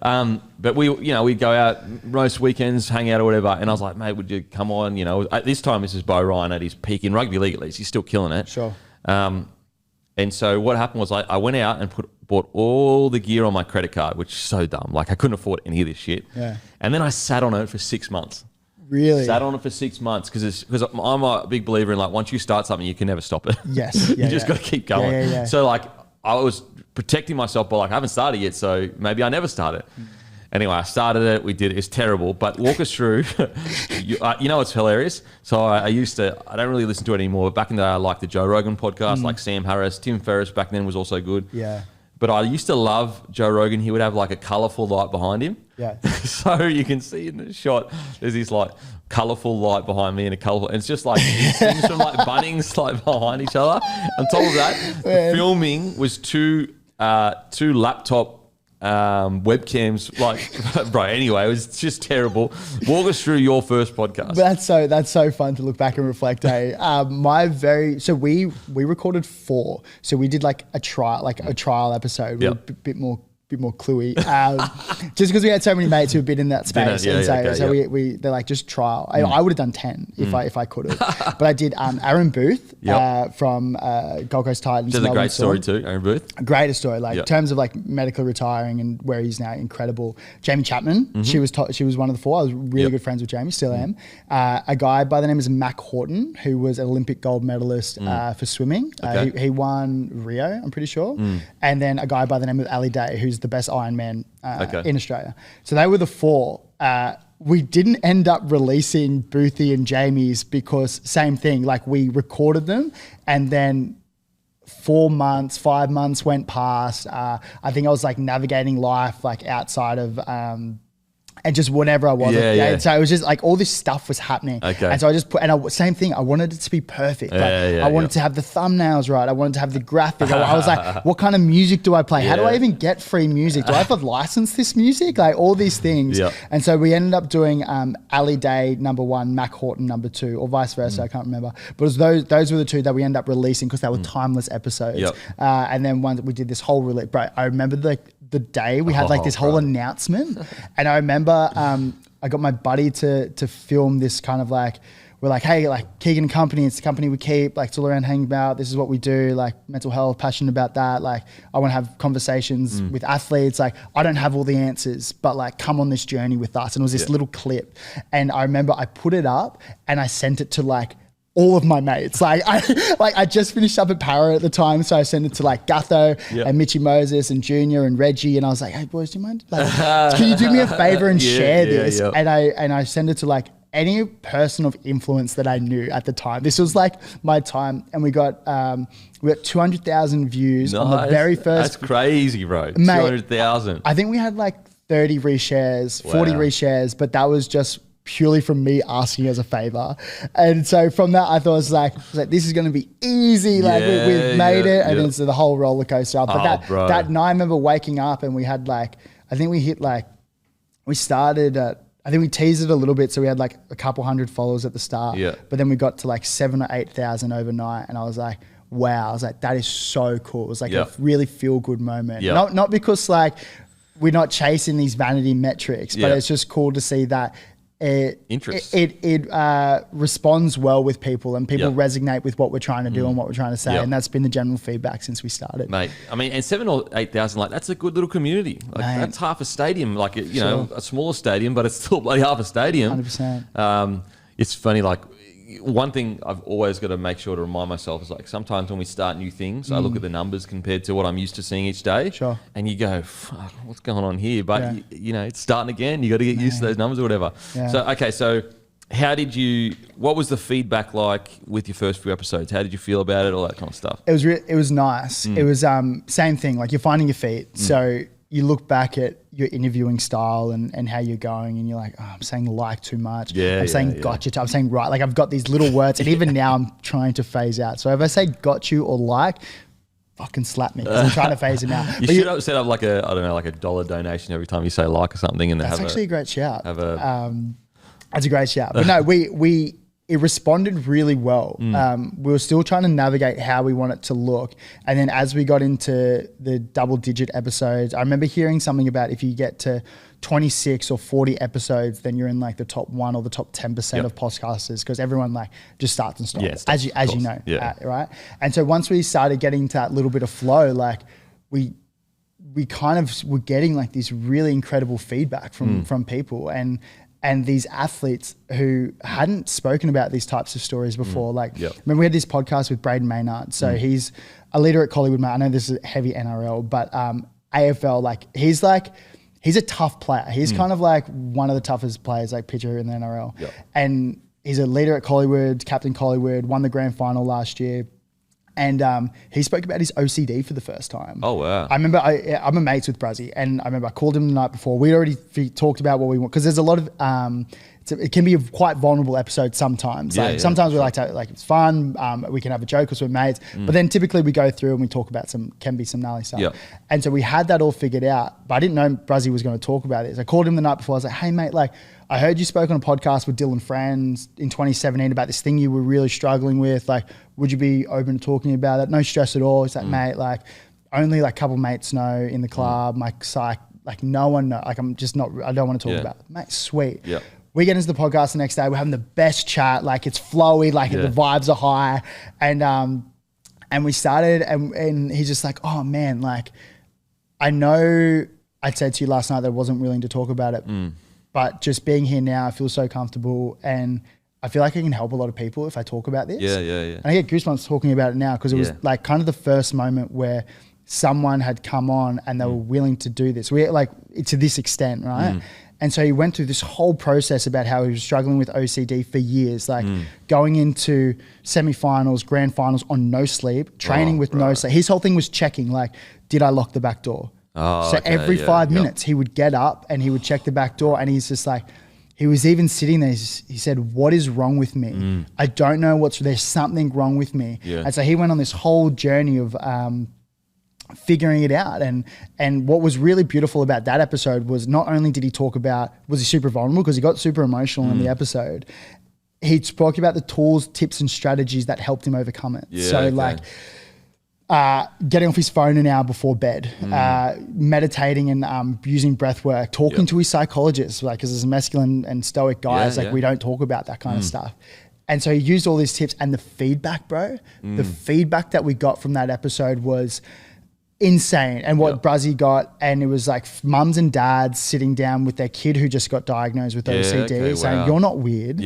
falling out. But we'd go out most weekends, hang out or whatever. And I was like, mate, would you come on? At this time, this is Bo Ryan at his peak in rugby league at least. He's still killing it. Sure. And so what happened was I went out and bought all the gear on my credit card, which is so dumb. Like I couldn't afford any of this shit. Yeah. And then I sat on it for 6 months. Really? Sat on it for 6 months because I'm a big believer in like once you start something, you can never stop it. Yes. You just got to keep going. Yeah. So like I was protecting myself by like I haven't started yet, so maybe I never start it. Anyway, I started it. We did it. It's terrible. But walk us through. It's hilarious. So I don't really listen to it anymore. But back in the day, I liked the Joe Rogan podcast, like Sam Harris. Tim Ferriss back then was also good. Yeah. But I used to love Joe Rogan. He would have like a colourful light behind him. Yeah. So you can see in the shot, there's this like colourful light behind me and and it's just like these things from like Bunnings like behind each other. On top of that, the filming was two laptop webcams, like bro. Anyway, it was just terrible. Walk us through your first podcast. That's so fun to look back and reflect. So we recorded 4. So we did like a trial episode. We were a bit more cluey, just because we had so many mates who had been in that space. They're like, just trial. I would have done 10 if I could have, but I did. Aaron Booth from Gold Coast Titans. That's a great story too, Aaron Booth. Greatest story, in terms of like medically retiring and where he's now, incredible. Jamie Chapman, she was one of the 4. I was really good friends with Jamie, still am. A guy by the name is Mac Horton, who was an Olympic gold medalist for swimming. He won Rio, I'm pretty sure. And then a guy by the name of Ali Day, who's the best Ironman in Australia. So they were the 4. We didn't end up releasing Boothie and Jamie's because same thing, like we recorded them and then 5 months went past. I think I was like navigating life like outside of and just whatever I was. And so it was just like all this stuff was happening. And so I just same thing. I wanted it to be perfect. I wanted to have the thumbnails right. I wanted to have the graphic. I was like, what kind of music do I play? How do I even get free music? Do I have to license this music? Like all these things. And so we ended up doing Ali Day number 1, Mac Horton number 2, or vice versa. I can't remember. But it was those were the 2 that we ended up releasing because they were timeless episodes. And then one that we did this whole release. Bro, I remember the day we had like this whole announcement, and I remember I got my buddy to film this kind of like, we're like, hey, like Keegan Company, it's the company we keep, like it's all around hanging about, this is what we do, like mental health, passionate about that, like I want to have conversations with athletes, like I don't have all the answers, but like come on this journey with us. And it was this little clip, and I remember I put it up and I sent it to like all of my mates. I just finished up at Para at the time, so I sent it to like Gutho and Mitchy Moses and Junior and Reggie, and I was like, hey boys, do you mind? Like, can you do me a favor and share this? And I sent it to like any person of influence that I knew at the time. This was like my time, and we got 200,000 views on the very first. That's crazy, bro. 200,000. I think we had like 30 reshares, 40 reshares, but that was just purely from me asking as a favor. And so from that, I thought it was like this is going to be easy. Like we've made it. And it's the whole roller coaster up. But that night, I remember waking up and we had like, I think we hit like, we started at, I think we teased it a little bit. So we had like a couple hundred followers at the start, but then we got to like 7,000 or 8,000 overnight. And I was like, wow, I was like, that is so cool. It was like a really feel good moment. Not because like we're not chasing these vanity metrics, but it's just cool to see that it responds well with people, and people resonate with what we're trying to do and what we're trying to say. And that's been the general feedback since we started. Mate, I mean, and 7,000 or 8,000, like that's a good little community. Like that's half a stadium, like, you know, a smaller stadium, but it's still bloody half a stadium. 100%. It's funny, like, one thing I've always got to make sure to remind myself is like sometimes when we start new things, I look at the numbers compared to what I'm used to seeing each day. Sure. And you go, fuck, what's going on here? But, you know, it's starting again. You got to get used to those numbers or whatever. Yeah. So, okay, so what was the feedback like with your first few episodes? How did you feel about it? All that kind of stuff. It was nice. It was same thing. Like you're finding your feet. So you look back at your interviewing style and how you're going, and you're like, oh, I'm saying like too much. I'm saying gotcha. I'm saying right. Like I've got these little words, and even now I'm trying to phase out. So if I say got you or like, fucking slap me, because I'm trying to phase them out. You should set up like a $1 donation every time you say like or something, and that's actually a great shout. That's a great shout. But no, it responded really well. We were still trying to navigate how we want it to look. And then as we got into the double-digit episodes, I remember hearing something about if you get to 26 or 40 episodes, then you're in like the top 1 or the top 10% of podcasters, because everyone like just starts and stops, as you know, right? And so once we started getting to that little bit of flow, like we kind of were getting like this really incredible feedback from people, and these athletes who hadn't spoken about these types of stories before. Remember we had this podcast with Braden Maynard. So he's a leader at Collingwood, mate. I know this is heavy NRL, but AFL, he's a tough player. He's kind of like one of the toughest players, like pitcher in the NRL. And he's a leader at Collingwood, captain Collingwood, won the grand final last year. And he spoke about his OCD for the first time. Oh, wow. I remember I'm a mates with Brazzy, and I remember I called him the night before. We'd already talked about what we want, because there's a lot of, it can be a quite vulnerable episode sometimes. Sometimes we like to, like, it's fun, we can have a joke because we're mates, but then typically we go through and we talk about some gnarly stuff. And so we had that all figured out, but I didn't know Brazzy was going to talk about this. I called him the night before. I was like, hey, mate, like, I heard you spoke on a podcast with Dylan Franz in 2017 about this thing you were really struggling with. Like, would you be open to talking about it? No stress at all. He's like, mate, like, only like a couple mates know in the club. My psych, like, no one knows. Like, I'm just not, I don't want to talk about it. Mate, sweet. We get into the podcast the next day. We're having the best chat. Like, it's flowy. Like, the vibes are high. And we started, and he's just like, oh, man, like, I know I said to you last night that I wasn't willing to talk about it. But just being here now, I feel so comfortable, and I feel like I can help a lot of people if I talk about this. And I get goosebumps talking about it now, because it was like kind of the first moment where someone had come on and they were willing to do this. We like to this extent, right? And so he went through this whole process about how he was struggling with OCD for years, like going into semi-finals, grand finals on no sleep, training with no sleep. His whole thing was checking, like, did I lock the back door? So every 5 minutes he would get up and he would check the back door, and he's just like, he was even sitting there, he said, what is wrong with me? I don't know there's something wrong with me. And so he went on this whole journey of figuring it out. And what was really beautiful about that episode was not only did he talk about, was he super vulnerable, because he got super emotional in the episode, he spoke about the tools, tips and strategies that helped him overcome it. Like, getting off his phone an hour before bed, meditating and using breath work, talking to his psychologist, like, because as masculine and stoic guys, we don't talk about that kind of stuff. And so he used all these tips, and the feedback, bro, the feedback that we got from that episode was insane. And what Bruzzy got, and it was like mums and dads sitting down with their kid who just got diagnosed with OCD saying, you're not weird.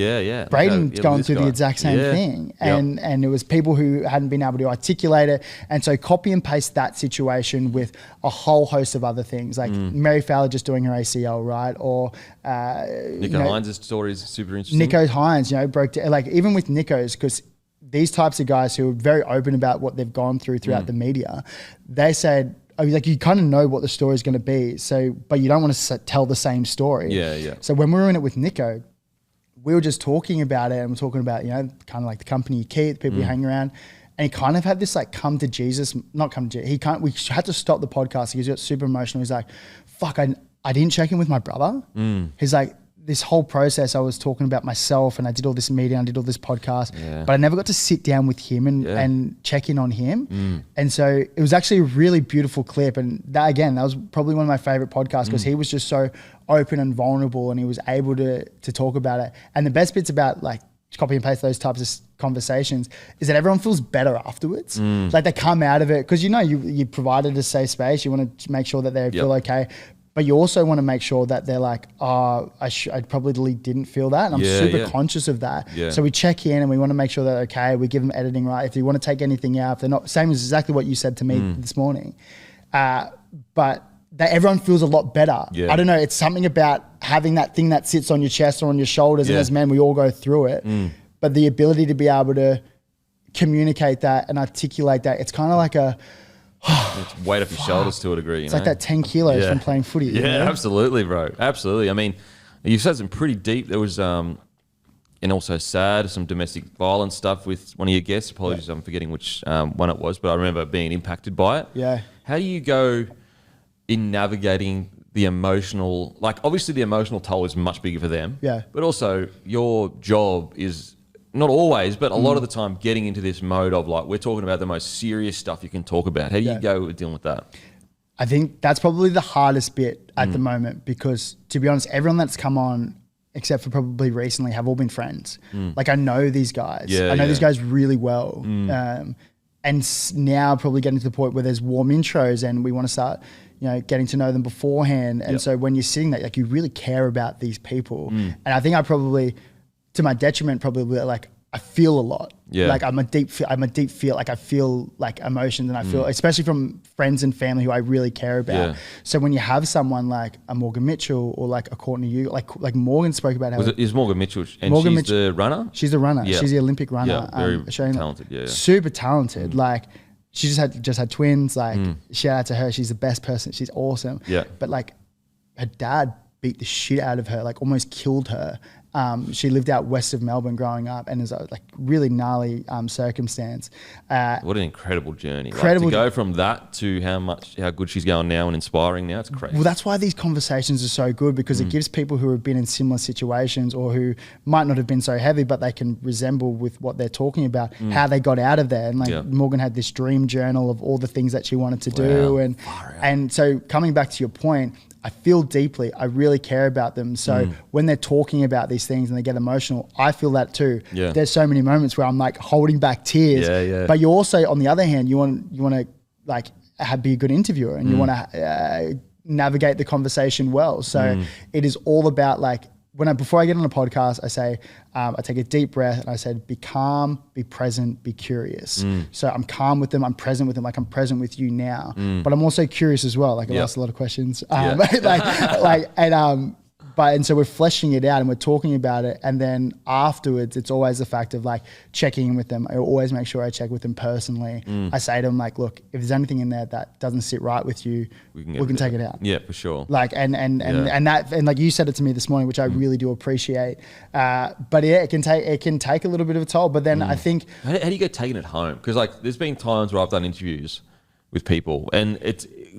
Braden's going through the exact same thing. And it was people who hadn't been able to articulate it. And so copy and paste that situation with a whole host of other things, like Mary Fowler just doing her ACL, right? Or Nico Hines' story is super interesting. Nico Hines, broke down, like even with Nico's, because these types of guys who are very open about what they've gone through throughout the media, they said, like, you kind of know what the story is going to be, so but you don't want to tell the same story. So when we were in it with Nico, we were just talking about it, and we're talking about, kind of like the company you keep, the people you hang around, and he kind of had this like come to Jesus, not come to Jesus. We had to stop the podcast because he got super emotional. He's like, fuck, I didn't check in with my brother. He's like, this whole process, I was talking about myself, and I did all this meeting, I did all this podcast, but I never got to sit down with him and check in on him. And so it was actually a really beautiful clip. And that was probably one of my favorite podcasts because he was just so open and vulnerable, and he was able to talk about it. And the best bits about like copy and paste those types of conversations is that everyone feels better afterwards. Like they come out of it because you provided a safe space. You want to make sure that they feel okay. But you also want to make sure that they're like, I probably didn't feel that. And I'm super conscious of that. So we check in and we want to make sure they're okay. We give them editing right. If you want to take anything out, if they're not, same as exactly what you said to me this morning. But that everyone feels a lot better. I don't know. It's something about having that thing that sits on your chest or on your shoulders. And as men, we all go through it. But the ability to be able to communicate that and articulate that, it's kind of like it's weight off your shoulders to a degree. It's like that 10 kilos from playing footy. Absolutely, bro. Absolutely. I mean, you've said some pretty deep. There was, and also sad, some domestic violence stuff with one of your guests. Apologies, I'm forgetting which one it was, but I remember being impacted by it. How do you go in navigating the emotional, like obviously the emotional toll is much bigger for them. But also your job is, not always, but a lot of the time getting into this mode of like, we're talking about the most serious stuff you can talk about. How do you go with dealing with that? I think that's probably the hardest bit at the moment because, to be honest, everyone that's come on, except for probably recently, have all been friends. Like I know these guys. I know these guys really well. And now probably getting to the point where there's warm intros and we want to start, getting to know them beforehand. And so when you're sitting there, like you really care about these people. And I think I probably, to my detriment, probably like I feel a lot. Like I'm a deep feel. Like I feel like emotions, and I feel, especially from friends and family who I really care about. So when you have someone like a Morgan Mitchell or like a Courtney Yu, like Morgan spoke about how is Morgan Mitchell, and she's the runner. She's the runner. She's the Olympic runner. Very talented. Super talented. Like she just had twins. Like shout out to her. She's the best person. She's awesome. But like her dad beat the shit out of her. Like almost killed her. She lived out west of Melbourne growing up, and it was a like really gnarly circumstance. What an incredible journey! To go from that to how good she's going now and inspiring now, it's crazy. Well, that's why these conversations are so good because it gives people who have been in similar situations or who might not have been so heavy, but they can resemble with what they're talking about, how they got out of there. And like Morgan had this dream journal of all the things that she wanted to do, and so coming back to your point. I feel deeply. I really care about them. So when they're talking about these things and they get emotional, I feel that too. There's so many moments where I'm like holding back tears. But you also, on the other hand, you want to like be a good interviewer and you want to navigate the conversation well. So it is all about like before I get on a podcast, I say, I take a deep breath and I said, be calm, be present, be curious. So I'm calm with them. I'm present with them. Like I'm present with you now, but I'm also curious as well. Like I ask a lot of questions, and so we're fleshing it out and we're talking about it. And then afterwards, it's always the fact of like checking in with them. I always make sure I check with them personally. I say to them like, look, if there's anything in there that doesn't sit right with you, we can take it out. Yeah, for sure. Like, and like you said it to me this morning, which I really do appreciate. But yeah, it can take a little bit of a toll, but then I think. How do you go taking it home? Because like there's been times where I've done interviews with people and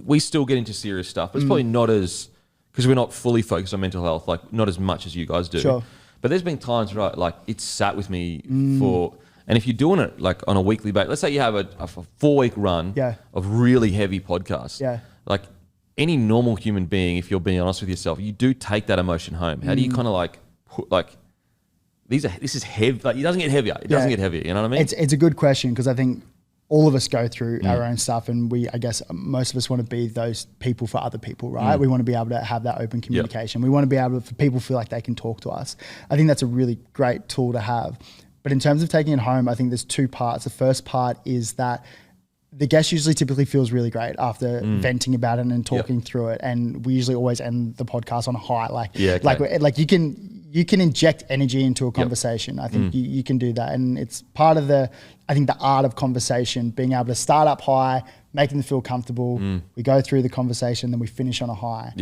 we still get into serious stuff, but it's probably not as, because we're not fully focused on mental health, like not as much as you guys do. Sure. But there's been times where like it's sat with me for, and if you're doing it like on a weekly basis, let's say you have a 4-week run of really heavy podcasts. Like any normal human being, if you're being honest with yourself, you do take that emotion home. How do you kind of like put like, this is heavy, like it doesn't get heavier. It doesn't get heavier, you know what I mean? It's a good question because I think all of us go through our own stuff, and I guess most of us want to be those people for other people, right? We want to be able to have that open communication. We want to be able to, for people feel like they can talk to us. I think that's a really great tool to have. But in terms of taking it home, I think there's two parts. The first part is that the guest usually typically feels really great after venting about it and talking through it. And we usually always end the podcast on a high. Like you can inject energy into a conversation. I think you can do that. And it's part of the art of conversation, being able to start up high, making them feel comfortable. We go through the conversation, then we finish on a high.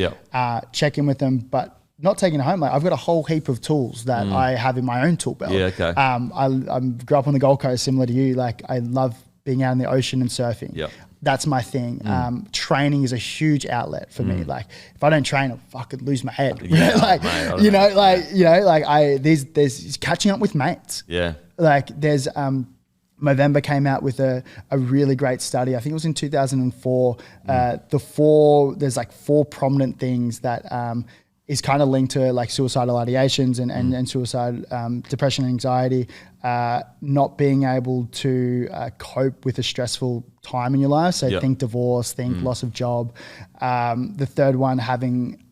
Check in with them, but not taking it home. Like I've got a whole heap of tools that I have in my own tool belt. I grew up on the Gold Coast, similar to you. Like I love being out in the ocean and surfing. That's my thing. Training is a huge outlet for me. Like if I don't train, I'll fucking lose my head. There's catching up with mates. Like there's Movember came out with a really great study. I think it was in 2004. There's like 4 prominent things that is kind of linked to like suicidal ideations and suicide, depression and anxiety, not being able to cope with a stressful time in your life. So think divorce, think loss of job. The third one, having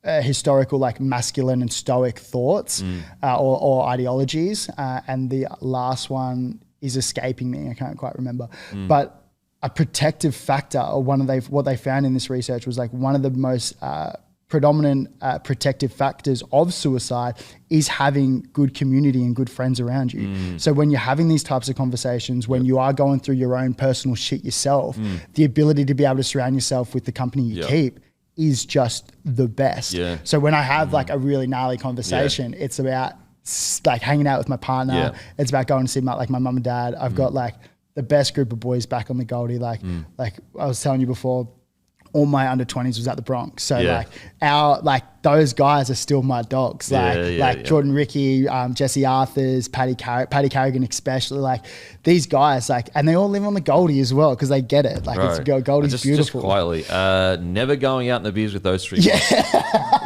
historical like masculine and stoic thoughts or ideologies. And the last one is escaping me. I can't quite remember. But a protective factor, or what they found in this research was like one of the most predominant protective factors of suicide is having good community and good friends around you. So when you're having these types of conversations, when you are going through your own personal shit yourself, the ability to be able to surround yourself with the company you keep is just the best. So when I have like a really gnarly conversation, it's about like hanging out with my partner. It's about going to see my mum and dad. I've got like the best group of boys back on the Goldie. Like I was telling you before, all my under 20s was at the Bronx. So those guys are still my dogs. Jordan Ricky, Jesse Arthurs, Paddy Carrigan especially. Like these guys, and they all live on the Goldie as well because they get it. Goldie's beautiful. Just quietly, never going out in the beers with those 3 guys.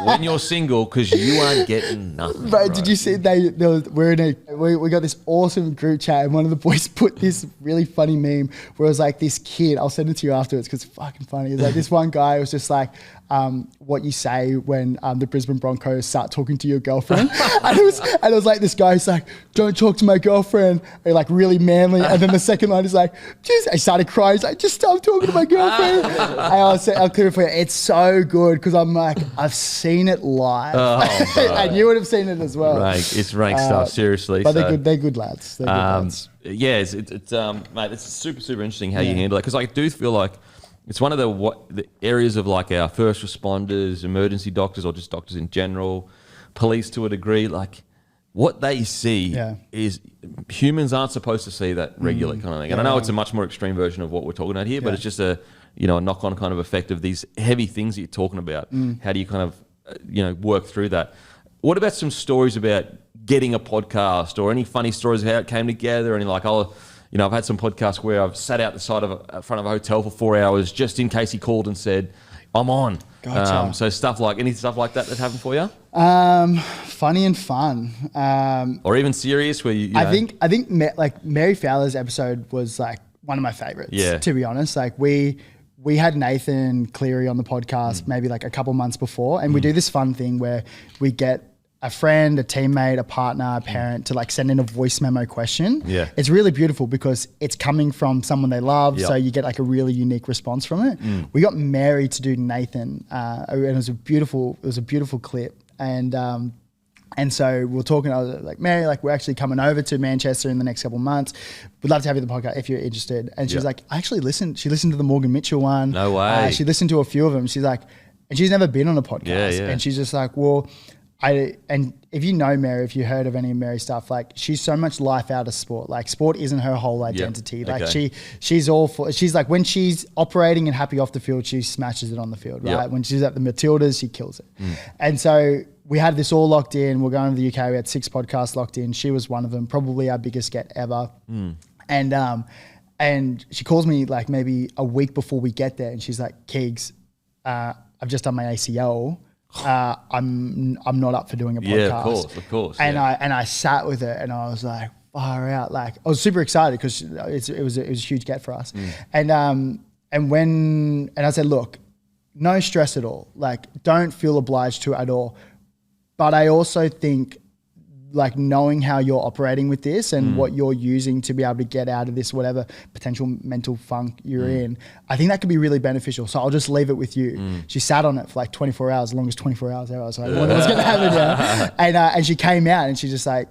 When you're single, because you aren't getting nothing. Bro, did you see we got this awesome group chat, and one of the boys put this really funny meme where it was like this kid. I'll send it to you afterwards because it's fucking funny. It's like this one guy was just like, what you say when the Brisbane Broncos start talking to your girlfriend. and it was like this guy who's like, don't talk to my girlfriend. And like really manly. And then the second line is like, I started crying. He's like, just stop talking to my girlfriend. I'll clear it for you. It's so good because I'm like, I've seen it live. And you would have seen it as well. It's rank stuff, seriously. But they're good lads. They're good lads. Yeah, mate, it's super, super interesting how you handle it. Because I do feel like it's one of the areas of like our first responders, emergency doctors, or just doctors in general, police to a degree. Like what they see is humans aren't supposed to see that regularly kind of thing. And I know it's a much more extreme version of what we're talking about here, but it's just a knock-on kind of effect of these heavy things that you're talking about. How do you kind of work through that? What about some stories about getting a podcast, or any funny stories of how it came together? And like, I've had some podcasts where I've sat out the side of front of a hotel for 4 hours just in case he called and said, I'm on. Gotcha. So stuff like that happened for you? Funny and fun. Or even serious where you I think like Mary Fowler's episode was like one of my favorites, to be honest. Like we had Nathan Cleary on the podcast maybe like a couple months before, and we do this fun thing where we get a friend, a teammate, a partner, a parent to like send in a voice memo question. It's really beautiful because it's coming from someone they love. So you get like a really unique response from it. We got Mary to do Nathan, and it was a beautiful clip. And so we were talking, I was like, Mary, like we're actually coming over to Manchester in the next couple of months. We'd love to have you on the podcast if you're interested. And she was like, I actually listened. She listened to the Morgan Mitchell one. No way. She listened to a few of them. She's like, and she's never been on a podcast. And she's just like, well, and if you know Mary, if you heard of any of Mary's stuff, like she's so much life out of sport. Like sport isn't her whole identity. Like she's all for, she's like when she's operating and happy off the field, she smashes it on the field, right? When she's at the Matildas, she kills it. And so we had this all locked in. We're going to the UK. We had 6 podcasts locked in. She was one of them, probably our biggest get ever. And she calls me like maybe a week before we get there, and she's like, Keegs, I've just done my ACL. I'm not up for doing a podcast. Yeah, of course. And I sat with it and I was like, far out. Like I was super excited because it was a huge get for us. And I said, look, no stress at all. Like don't feel obliged to at all. But I also think like knowing how you're operating with this and what you're using to be able to get out of this, whatever potential mental funk you're in, I think that could be really beneficial. So I'll just leave it with you. She sat on it for like 24 hours, as long as 24 hours ever. I was like, what's going to happen here? And she came out and she's like,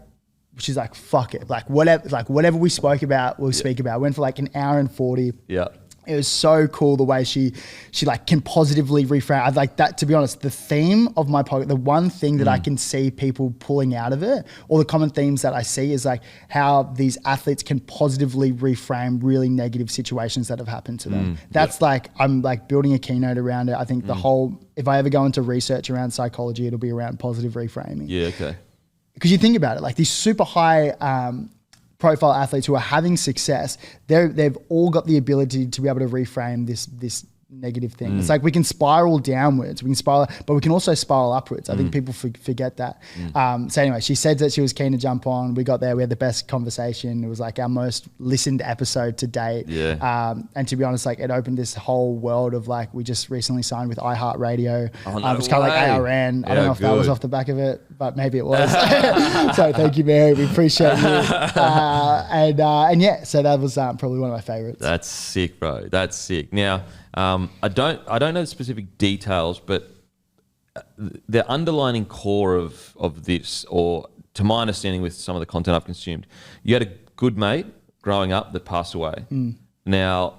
fuck it. Like whatever we spoke about, we'll speak about. Went for like an hour and 40. Yeah. It was so cool the way she like can positively reframe. I'd like that, to be honest, the theme of my podcast, the one thing that I can see people pulling out of it, or the common themes that I see is like how these athletes can positively reframe really negative situations that have happened to them. That's like, I'm like building a keynote around it. I think the whole, if I ever go into research around psychology, it'll be around positive reframing. Yeah, okay. Because you think about it, like these super high profile athletes who are having success, they've all got the ability to be able to reframe this negative thing. It's like we can spiral downwards, but we can also spiral upwards. I think people forget that. So anyway, she said that she was keen to jump on. We got there, we had the best conversation. It was like our most listened episode to date. Yeah. And to be honest, like it opened this whole world of like, we just recently signed with iHeartRadio, which kind of like ARN. I don't know if that was off the back of it, but maybe it was. So thank you, Mary. We appreciate you. And yeah, so that was probably one of my favorites. That's sick, bro. That's sick. Now, I don't know the specific details, but the underlining core of this, or to my understanding with some of the content I've consumed, you had a good mate growing up that passed away. Now,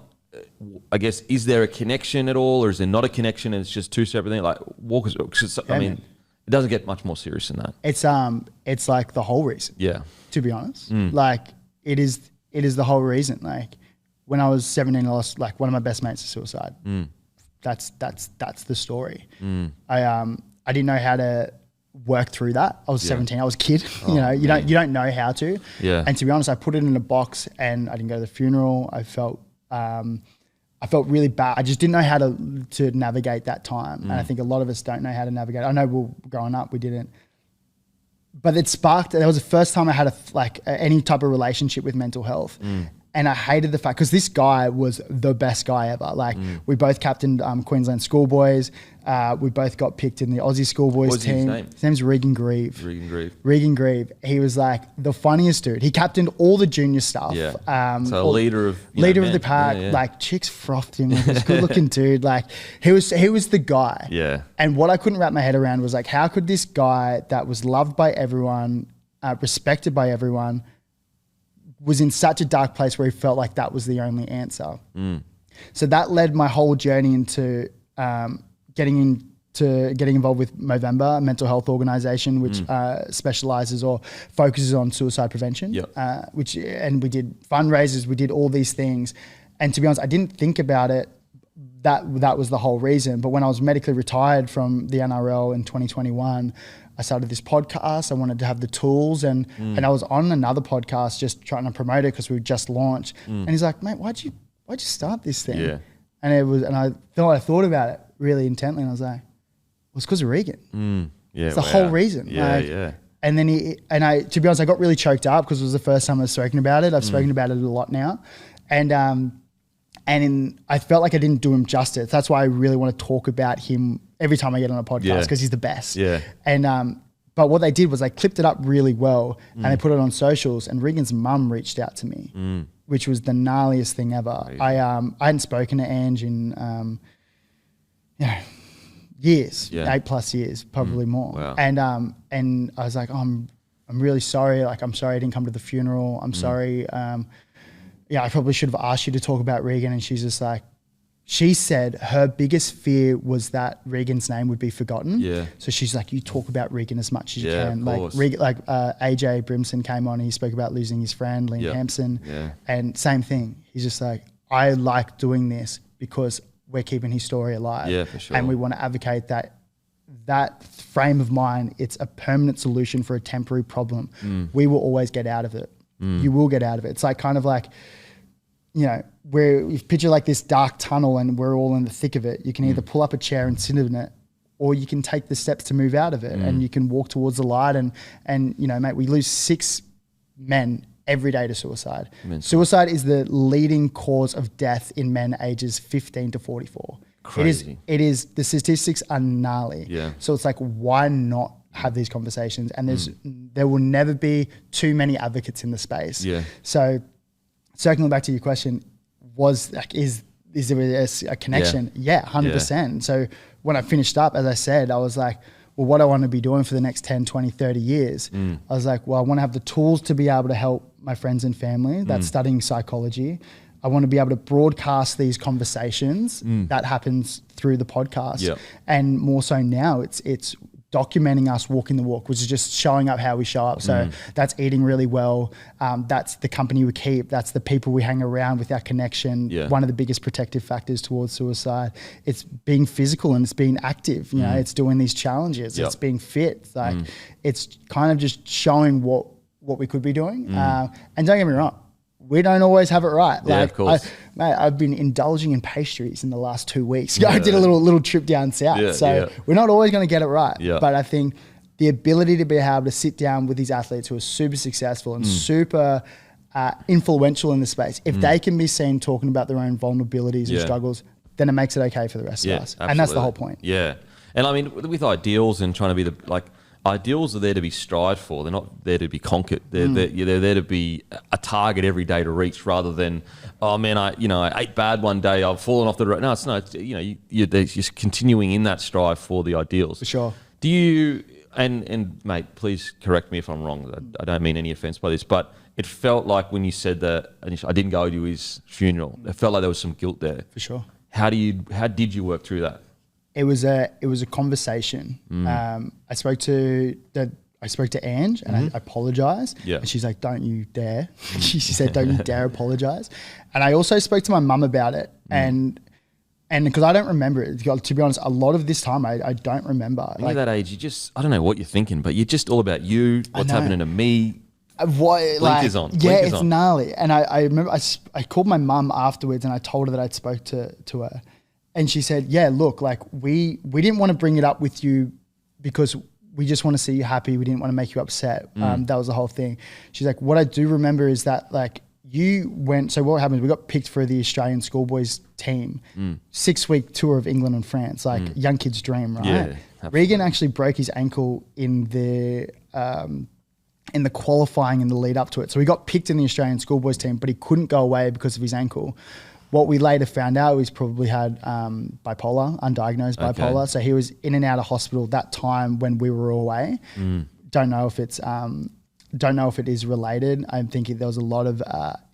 I guess, is there a connection at all, or is there not a connection and it's just two separate things? Like, walk us, I mean, it doesn't get much more serious than that. It's like the whole reason. Yeah. To be honest, like it is the whole reason. Like when I was 17, I lost like one of my best mates to suicide. That's the story. I didn't know how to work through that. I was 17. I was a kid. You don't know how to. Yeah. And to be honest, I put it in a box and I didn't go to the funeral. I felt really bad. I just didn't know how to navigate that time. And I think a lot of us don't know how to navigate. I know growing up we didn't. But it sparked, that was the first time I had any type of relationship with mental health. And I hated the fact, because this guy was the best guy ever. Like we both captained Queensland schoolboys. We both got picked in the Aussie schoolboys What's team. his name? His name's Regan Grieve. Regan Grieve. He was like the funniest dude. He captained all the junior stuff. Yeah. So leader of the pack. Yeah. Like chicks frothed him. Like, this good looking dude. Like he was the guy. Yeah. And what I couldn't wrap my head around was like, how could this guy that was loved by everyone, respected by everyone, was in such a dark place where he felt like that was the only answer. So that led my whole journey into getting involved with Movember, a mental health organization which specializes or focuses on suicide prevention. And we did fundraisers, we did all these things. And to be honest, I didn't think about it. That was the whole reason. But when I was medically retired from the NRL in 2021, I started this podcast. I wanted to have the tools, and I was on another podcast just trying to promote it because we just launched. And he's like, "Mate, why'd you start this thing?" Yeah. And I thought about it really intently, and I was like, "Well, it's because of Regan." Yeah, it's the whole reason. Yeah. And then to be honest, I got really choked up because it was the first time I was spoken about it. I've spoken about it a lot now, and I felt like I didn't do him justice. That's why I really want to talk about him every time I get on a podcast, because he's the best. Yeah. And but what they did was they clipped it up really well and they put it on socials. And Regan's mum reached out to me, which was the gnarliest thing ever. Crazy. I hadn't spoken to Ange in years, 8+ years, probably more. Wow. And I was like, I'm really sorry. Like, I'm sorry I didn't come to the funeral. I'm sorry. I probably should have asked you to talk about Regan. And she's just like, she said her biggest fear was that Regan's name would be forgotten. Yeah. So she's like, you talk about Regan as much as you can. AJ Brimson came on and he spoke about losing his friend, Liam Hampson. Yeah. And same thing. He's just like, I like doing this because we're keeping his story alive. Yeah, for sure. And we want to advocate that frame of mind, it's a permanent solution for a temporary problem. We will always get out of it. You will get out of it. It's like kind of like, where you picture like this dark tunnel and we're all in the thick of it. You can either pull up a chair and sit in it, or you can take the steps to move out of it and you can walk towards the light. And mate, we lose 6 men every day to suicide. Mental. Suicide is the leading cause of death in men ages 15 to 44. Crazy. It is, the statistics are gnarly. Yeah. So it's like, why not have these conversations? And there will never be too many advocates in the space. Yeah. So circling back to your question, is there a connection? Yeah, 100%. Yeah. So when I finished up, as I said, I was like, well, what I want to be doing for the next 10, 20, 30 years. I was like, well, I want to have the tools to be able to help my friends and family that's studying psychology. I want to be able to broadcast these conversations that happens through the podcast. Yep. And more so now, it's documenting us walking the walk, which is just showing up how we show up. So that's eating really well. That's the company we keep. That's the people we hang around with, our connection. Yeah. One of the biggest protective factors towards suicide. It's being physical and it's being active. You know, it's doing these challenges. Yep. It's being fit. Like it's kind of just showing what we could be doing. And don't get me wrong, we don't always have it right. Yeah, of course. I've been indulging in pastries in the last 2 weeks. I did a little trip down south. We're not always going to get it right. Yeah. But I think the ability to be able to sit down with these athletes who are super successful and super influential in the space, if they can be seen talking about their own vulnerabilities and struggles, then it makes it okay for the rest of us. Absolutely. And that's the whole point. Yeah. And I mean, with ideals and trying to be ideals are there to be strived for. They're not there to be conquered. They're there to be a target every day to reach, rather than, oh man, I ate bad one day, I've fallen off the road. No, it's not. You're just continuing in that strive for the ideals. For sure. Do you? And mate, please correct me if I'm wrong. I don't mean any offense by this, but it felt like when you said that, I didn't go to his funeral. It felt like there was some guilt there. For sure. How did you work through that? It was a conversation. I spoke to Ange and I apologized. Yeah. And she's like, "Don't you dare!" She said, "Don't you dare apologize." And I also spoke to my mum about it, and because I don't remember it. To be honest, a lot of this time I don't remember. At that age, I don't know what you're thinking, but you're just all about you. What's happening to me? Blinkers on. Yeah, it's gnarly. And I remember I called my mum afterwards and I told her that I'd spoke to her. And she said, yeah, look, like we didn't want to bring it up with you because we just want to see you happy. We didn't want to make you upset. That was the whole thing. She's like, what I do remember is that like you went, so what happened, we got picked for the Australian schoolboys team, 6-week tour of England and France, like young kid's dream, right? Yeah, Regan actually broke his ankle in the qualifying in the lead up to it. So he got picked in the Australian schoolboys team, but he couldn't go away because of his ankle. What we later found out was probably had bipolar, undiagnosed bipolar. So he was in and out of hospital that time when we were away. Don't know if it is related. I'm thinking there was a lot of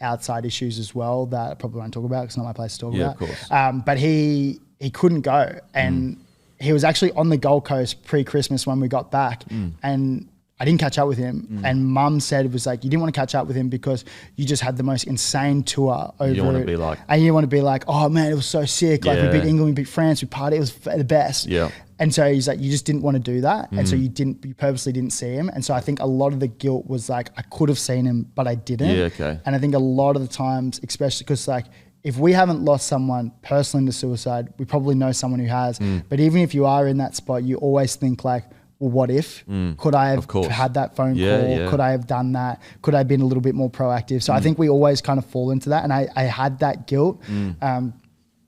outside issues as well that I probably won't talk about because it's not my place to talk about. Of course. But he couldn't go, and he was actually on the Gold Coast pre-Christmas when we got back, and I didn't catch up with him. And Mum said, it was like, you didn't want to catch up with him because you just had the most insane tour over. You didn't want to be like, and you want to be like, oh man, it was so sick. Like we beat England, we beat France, we partied, it was the best. Yeah. And so he's like, you just didn't want to do that. And so you purposely didn't see him. And so I think a lot of the guilt was like, I could have seen him, but I didn't. Yeah, okay. And I think a lot of the times, especially because like, if we haven't lost someone personally to suicide, we probably know someone who has. But even if you are in that spot, you always think like, well, what if? Could I have had that phone call? Yeah. Could I have done that? Could I have been a little bit more proactive? So I think we always kind of fall into that. And I had that guilt.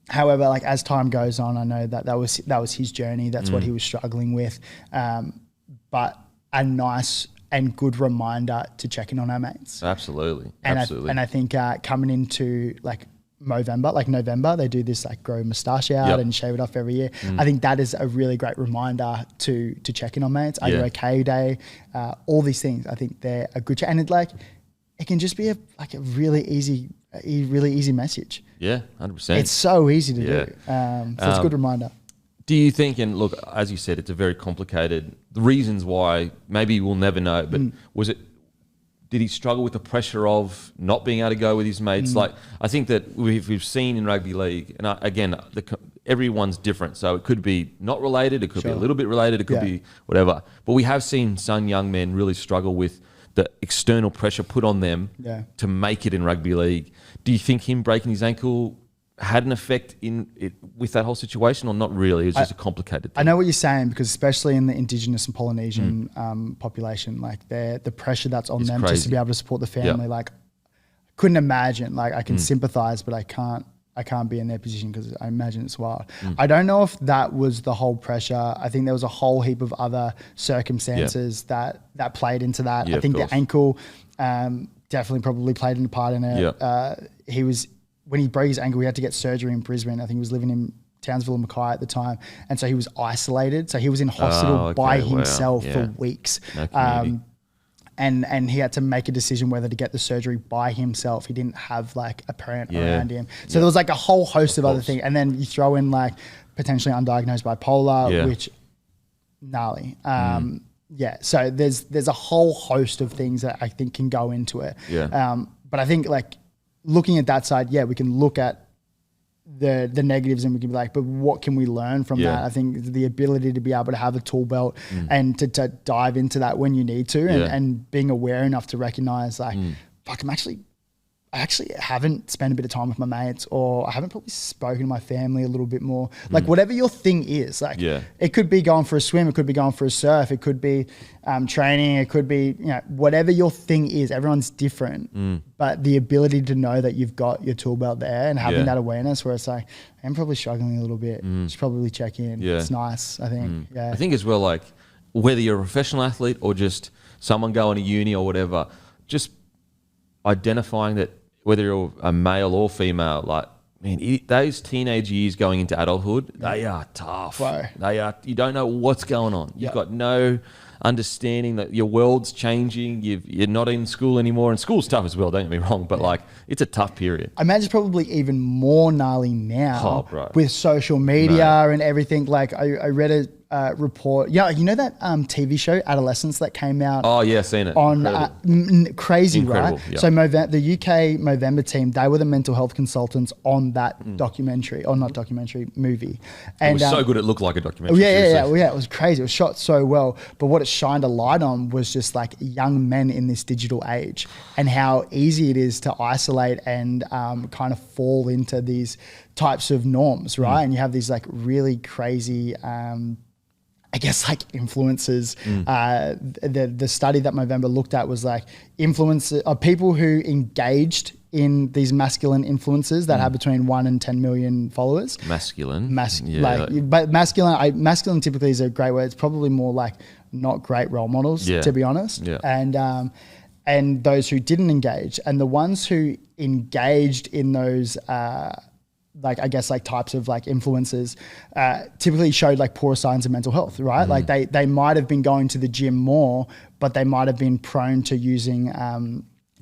However, like as time goes on, I know that was his journey. That's what he was struggling with. But a nice and good reminder to check in on our mates. Absolutely. And I think coming into like November, they do this like grow moustache out and shave it off every year. I think that is a really great reminder to check in on mates. Are you okay day? All these things. I think they're a good and it can just be a really easy message. Yeah, 100%. It's so easy to do. So it's a good reminder. Do you think, and look, as you said, it's a very complicated, the reasons why maybe we'll never know, but did he struggle with the pressure of not being able to go with his mates? Like, I think that we've seen in rugby league, and again, everyone's different. So it could be not related, it could be a little bit related, it could be whatever. But we have seen some young men really struggle with the external pressure put on them to make it in rugby league. Do you think him breaking his ankle had an effect with that whole situation, or not really? It was just a complicated thing. I know what you're saying, because especially in the Indigenous and Polynesian population, like the pressure that's on them just to be able to support the family, like couldn't imagine. Like I can sympathize, but I can't be in their position, because I imagine it's wild. I don't know if that was the whole pressure. I think there was a whole heap of other circumstances that played into that. I think the ankle definitely probably played a part in it. When he broke his ankle, he had to get surgery in Brisbane. I think he was living in Townsville and Mackay at the time. And so he was isolated. So he was in hospital by himself for weeks. And he had to make a decision whether to get the surgery by himself. He didn't have like a parent around him. So there was like a whole host of other things. And then you throw in like potentially undiagnosed bipolar, which gnarly. So there's a whole host of things that I think can go into it. But I think like looking at that side, we can look at the negatives and we can be like, but what can we learn from that? I think the ability to be able to have a tool belt and to dive into that when you need to, and being aware enough to recognize like, fuck, I actually haven't spent a bit of time with my mates, or I haven't probably spoken to my family a little bit more. Like whatever your thing is, like it could be going for a swim, it could be going for a surf, it could be training, it could be, whatever your thing is. Everyone's different, but the ability to know that you've got your tool belt there and having that awareness where it's like, I'm probably struggling a little bit, just probably check in. It's nice, I think. I think as well, like whether you're a professional athlete or just someone going to uni or whatever, just identifying that whether you're a male or female, like, man, those teenage years going into adulthood, they are tough. Right. You don't know what's going on. You've got no understanding that your world's changing. You're not in school anymore, and school's tough as well, don't get me wrong, but like it's a tough period. I imagine it's probably even more gnarly now with social media and everything. Like I read a report. You know that TV show Adolescence that came out? Oh yeah, seen it. On crazy, Incredible, right? Yeah. So the UK Movember team, they were the mental health consultants on that documentary, or not documentary, movie. And it was so good it looked like a documentary. Well, it was crazy. It was shot so well. But what it shined a light on was just like young men in this digital age, and how easy it is to isolate and kind of fall into these types of norms, right? And you have these like really crazy I guess like influences. The study that Movember looked at was like influencers of people who engaged in these masculine influences that have between 1 and 10 million followers. Masculine. But masculine typically is a great word. It's probably more like not great role models, to be honest. Yeah. And those who didn't engage, and the ones who engaged in those types of like influences typically showed like poor signs of mental health, right? Like they might have been going to the gym more, but they might have been prone to using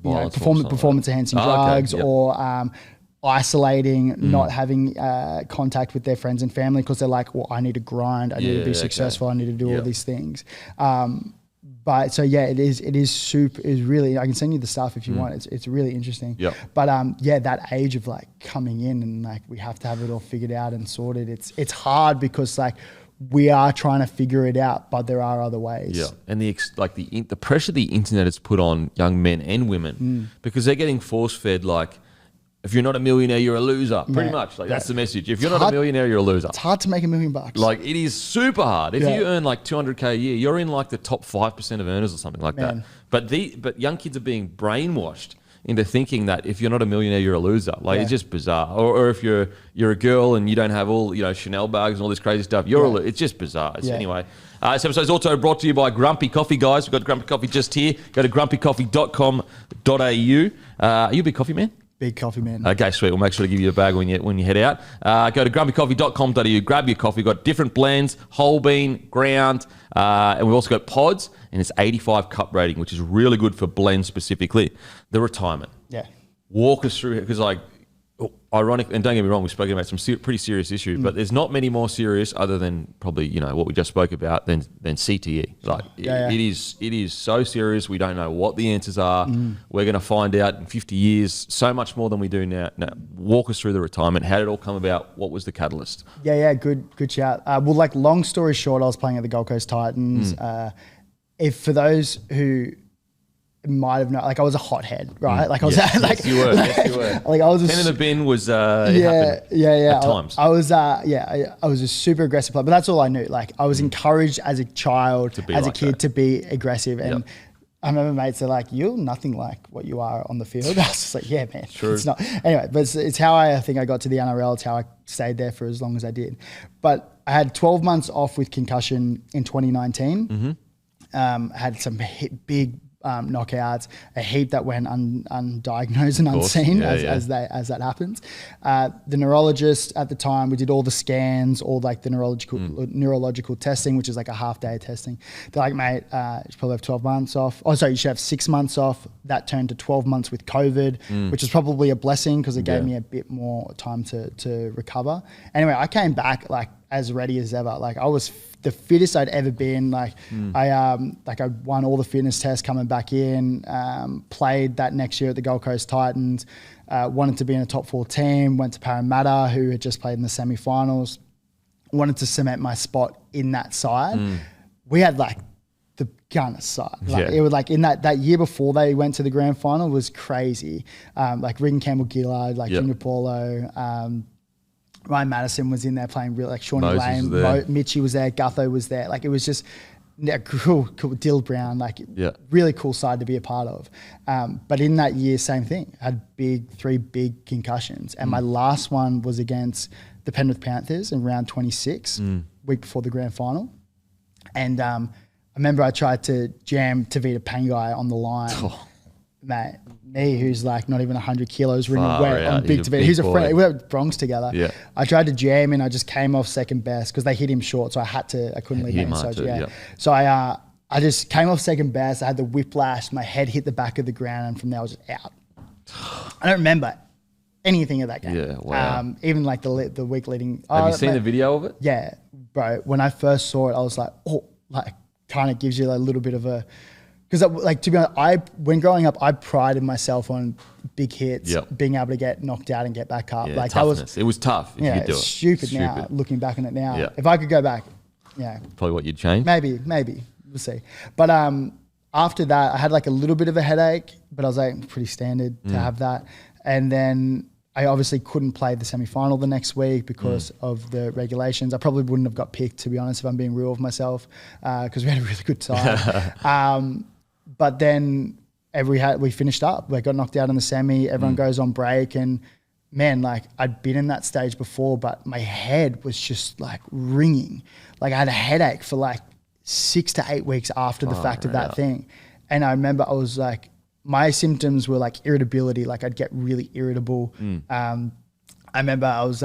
performance enhancing drugs or isolating, not having contact with their friends and family, because they're like, well, I need to grind, I need to be successful, I need to do all these things. But so it is really, I can send you the stuff if you want. It's really interesting. But that age of like coming in and like we have to have it all figured out and sorted. It's hard because like we are trying to figure it out, but there are other ways. Yeah, and the pressure the internet has put on young men and women because they're getting force fed like, if you're not a millionaire, you're a loser. Pretty much. Like that's the message. If you're not a millionaire, you're a loser. It's hard to make $1 million. Like it is super hard. If you earn like $200K a year, you're in like the top 5% of earners or something like that. But young kids are being brainwashed into thinking that if you're not a millionaire, you're a loser. Like it's just bizarre. Or if you're a girl and you don't have all Chanel bags and all this crazy stuff, it's just bizarre. Anyway. This episode is also brought to you by Grumpy Coffee, guys. We've got Grumpy Coffee just here. Go to grumpycoffee.com.au. Are you a big coffee man? Big coffee man. Okay, sweet. We'll make sure to give you a bag when you head out. Go to grumpycoffee.com.au, grab your coffee. We've got different blends, whole bean, ground, and we've also got pods, and it's 85 cup rating, which is really good for blends specifically. The retirement. Yeah. Walk us through it, because like, ironic, and don't get me wrong, we've spoken about some pretty serious issues, but there's not many more serious other than probably, what we just spoke about than CTE. Like it is so serious. We don't know what the answers are. We're going to find out in 50 years so much more than we do now. Now, walk us through the retirement. How did it all come about? What was the catalyst? Good shout. Well, like long story short, I was playing at the Gold Coast Titans. If for those who might have not, like I was a hothead, right? Like I was yes, you were. Like I was pen in the bin was yeah. at times. I was I was a super aggressive player, but that's all I knew. Like I was encouraged as a child, as a kid, to be aggressive. And I remember mates are like, "You're nothing like what you are on the field." I was just like, "Yeah, man, true." It's not anyway, but it's how I think I got to the NRL. It's how I stayed there for as long as I did. But I had 12 months off with concussion in 2019. I had some big knockouts, a heap that went undiagnosed and unseen as that happens. The neurologist at the time, we did all the scans, all like the neurological testing, which is like a half-day testing. They're like, mate, you should probably have 12 months off. Oh, sorry, you should have 6 months off. That turned to 12 months with COVID, which is probably a blessing because it gave me a bit more time to recover. Anyway, I came back like as ready as ever. Like I was the fittest I'd ever been. Like I won all the fitness tests coming back in, played that next year at the Gold Coast Titans, wanted to be in a top 4 team, went to Parramatta, who had just played in the semi-finals, wanted to cement my spot in that side. We had like the gunner side. Like it was like in that year before they went to the grand final was crazy. Like Regan Campbell-Gillard, like Junior Paulo, Ryan Madison was in there playing real, like Shawnee Lane, Mitchie was there, Gutho was there. Like it was just cool. Dill Brown, like really cool side to be a part of. But in that year, same thing. I had 3 big concussions. And my last one was against the Penrith Panthers in round 26, week before the grand final. And I remember I tried to jam Tavita Pangai on the line. Mate, me, who's like not even 100 kilos, ringing wet on Big Tavita. He's a friend. We were at Bronx together. Yeah. I tried to jam and I just came off second best because they hit him short, so I couldn't leave him. So I just came off second best. I had the whiplash. My head hit the back of the ground, and from there I was just out. I don't remember anything of that game. Yeah, wow. Even like the week leading. Have you seen the video of it? Yeah, bro. When I first saw it, I was like, oh, like kind of gives you a little bit of a. Because like to be honest, when growing up, I prided myself on big hits, being able to get knocked out and get back up. Like toughness. It was tough. Yeah, it's stupid now. Looking back on it now, if I could go back, probably what you'd change. Maybe we'll see. But after that, I had like a little bit of a headache, but I was like pretty standard to have that. And then I obviously couldn't play the semi-final the next week because of the regulations. I probably wouldn't have got picked, to be honest, if I'm being real with myself, because we had a really good time. But then we finished up. We got knocked out in the semi. Everyone goes on break, and man, like I'd been in that stage before, but my head was just like ringing. Like I had a headache for like 6 to 8 weeks after the fact of that thing. And I remember I was like, my symptoms were like irritability. Like I'd get really irritable. I remember I was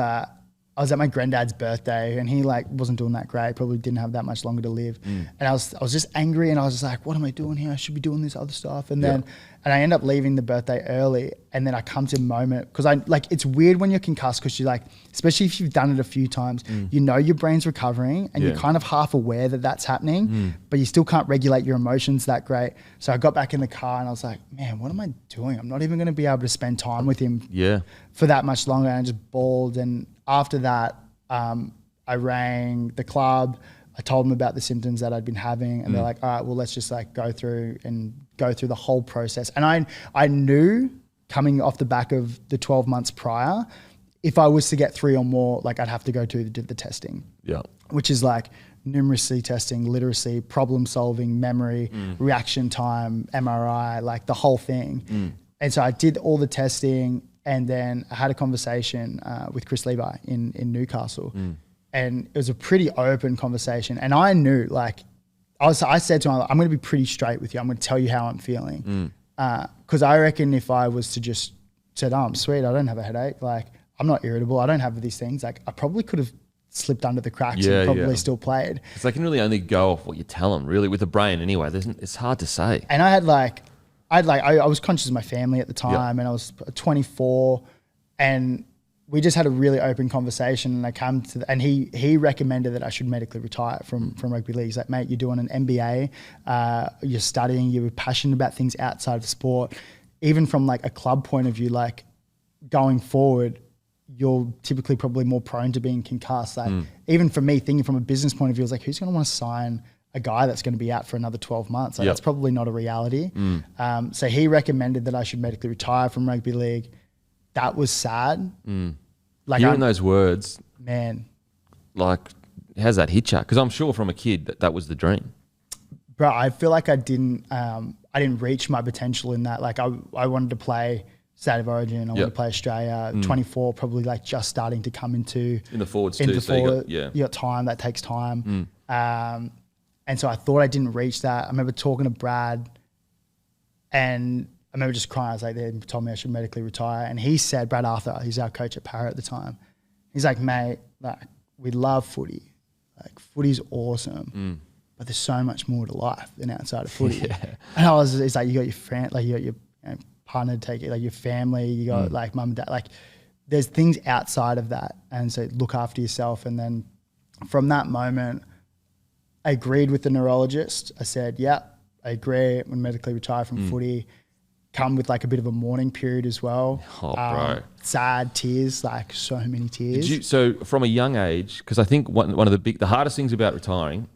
at my granddad's birthday, and he like wasn't doing that great. Probably didn't have that much longer to live. And I was just angry, and I was just like, what am I doing here? I should be doing this other stuff. And then I end up leaving the birthday early, and then I come to a moment because I like it's weird when you're concussed because you're like, especially if you've done it a few times, you know your brain's recovering, and you're kind of half aware that that's happening, but you still can't regulate your emotions that great. So I got back in the car, and I was like, man, what am I doing? I'm not even going to be able to spend time with him for that much longer. And I just bawled. And after that, I rang the club. I told them about the symptoms that I'd been having, and they're like, all right, well, let's just like go through the whole process. And I knew coming off the back of the 12 months prior, if I was to get 3 or more, like I'd have to go to the testing, which is like numeracy testing, literacy, problem solving, memory, reaction time, MRI, like the whole thing. And so I did all the testing. And then I had a conversation with Chris Levi in Newcastle, and it was a pretty open conversation. And I knew, like, I said to him, I'm going to be pretty straight with you. I'm going to tell you how I'm feeling, because I reckon if I was to just said, "Oh, I'm sweet. I don't have a headache. Like, I'm not irritable. I don't have these things." Like, I probably could have slipped under the cracks and probably still played. Because they can really only go off what you tell them, really, with the brain anyway. It's hard to say. And I was conscious of my family at the time, and I was 24, and we just had a really open conversation. And I came to, and he recommended that I should medically retire from rugby league. He's like, mate, you're doing an MBA, you're studying, you're passionate about things outside of sport. Even from like a club point of view, like going forward, you're typically probably more prone to being concussed. Like even for me, thinking from a business point of view, I was like, who's going to want to sign a guy that's going to be out for another 12 months. Like, that's probably not a reality. So he recommended that I should medically retire from rugby league. That was sad. Like, hearing those words, man, like, how's that hit you? Because I'm sure from a kid that was the dream. Bro, I feel like I didn't reach my potential in that. Like, I wanted to play State of Origin. I wanted to play Australia. 24, probably like just starting to come in the forwards too. So you got time. That takes time. And so I thought I didn't reach that. I remember talking to Brad, and I remember just crying. I was like, they told me I should medically retire. And he said, Brad Arthur, he's our coach at Parrot at the time. He's like, mate, like, we love footy. Like, footy's awesome. But there's so much more to life than outside of footy. And it's like, you got your friend, like, you got your partner to take it, like your family, you got like mum and dad, like there's things outside of that. And so look after yourself. And then from that moment, I agreed with the neurologist. I said, yeah, I agree. I'm gonna medically retire from footy. Come with like a bit of a mourning period as well. Bro. Sad tears, like so many tears. So from a young age, because I think one of the hardest things about retiring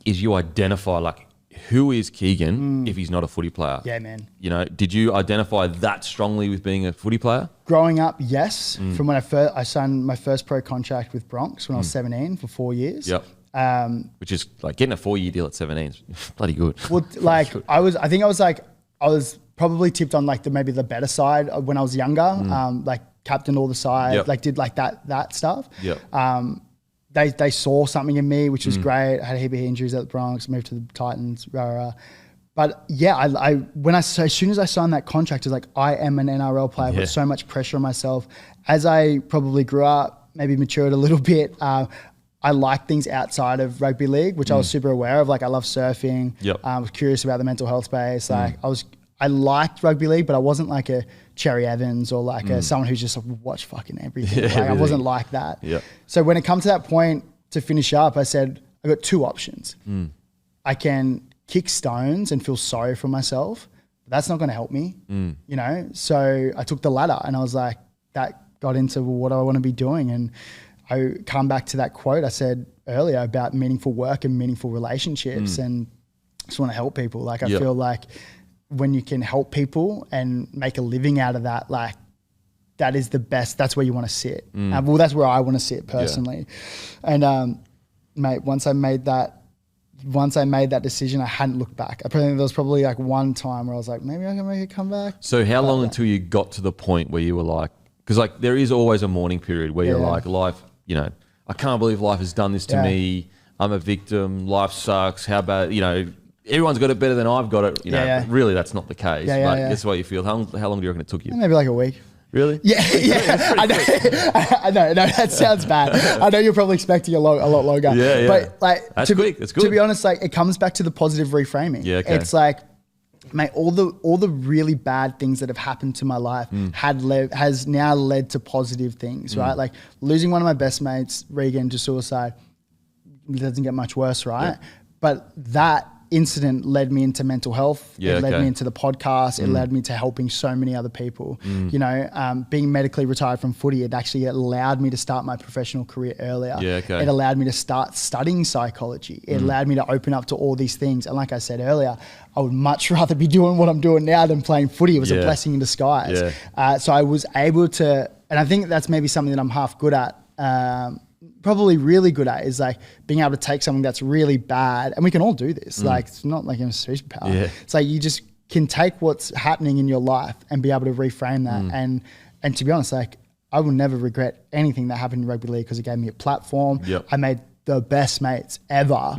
is you identify like, who is Keegan if he's not a footy player? Yeah, man. You know, did you identify that strongly with being a footy player? Growing up, yes. From when I signed my first pro contract with Bronx when I was 17 for 4 years. Yep. Which is like getting a 4-year deal at 17 is bloody good. Well, like I was probably tipped on like maybe the better side when I was younger. Like captained all the sides, like did like that stuff. Yep. They saw something in me, which was great. I had a heap of injuries at the Bronx, moved to the Titans, But yeah, as soon as I signed that contract, it's like, I am an NRL player. I put so much pressure on myself. As I probably grew up, maybe matured a little bit, I like things outside of rugby league, which I was super aware of. Like, I love surfing. I was curious about the mental health space. Like, I liked rugby league, but I wasn't like a Cherry Evans or like someone who just watched fucking everything. Like, I wasn't like that. So when it comes to that point to finish up, I said, I got two options. I can kick stones and feel sorry for myself. But that's not going to help me, you know? So I took the latter, and I was like, that got into what I want to be doing. And I come back to that quote I said earlier about meaningful work and meaningful relationships, and just want to help people. Like, I feel like when you can help people and make a living out of that, like, that is the best. That's where you want to sit. Well, that's where I want to sit personally. And mate, once I made that decision, I hadn't looked back. I think there was probably like one time where I was like, maybe I can make a comeback. So how long until you got to the point where you were like, because like there is always a mourning period where you're like, life, you know, I can't believe life has done this to me. I'm a victim. Life sucks. How bad, you know, everyone's got it better than I've got it. You know, really that's not the case. That's what you feel. How long do you reckon it took you? Maybe like a week. Really? Yeah. I know. No, that sounds bad. I know you're probably expecting a lot longer. But like, that's quick. That's good. To be honest, like, it comes back to the positive reframing. It's like, mate, all the really bad things that have happened to my life has now led to positive things, right? Like losing one of my best mates, Regan, to suicide, doesn't get much worse, right? But that incident led me into mental health. It led me into the podcast. It led me to helping so many other people. You know, being medically retired from footy, it actually allowed me to start my professional career earlier. It allowed me to start studying psychology. It allowed me to open up to all these things. And like I said earlier, I would much rather be doing what I'm doing now than playing footy. It was a blessing in disguise. So I was able to, and I think that's maybe something that I'm half good at, probably really good at, is like being able to take something that's really bad, and we can all do this. Like, it's not like a superpower. It's like you just can take what's happening in your life and be able to reframe that. And to be honest, like, I will never regret anything that happened in rugby league, because it gave me a platform. I made the best mates ever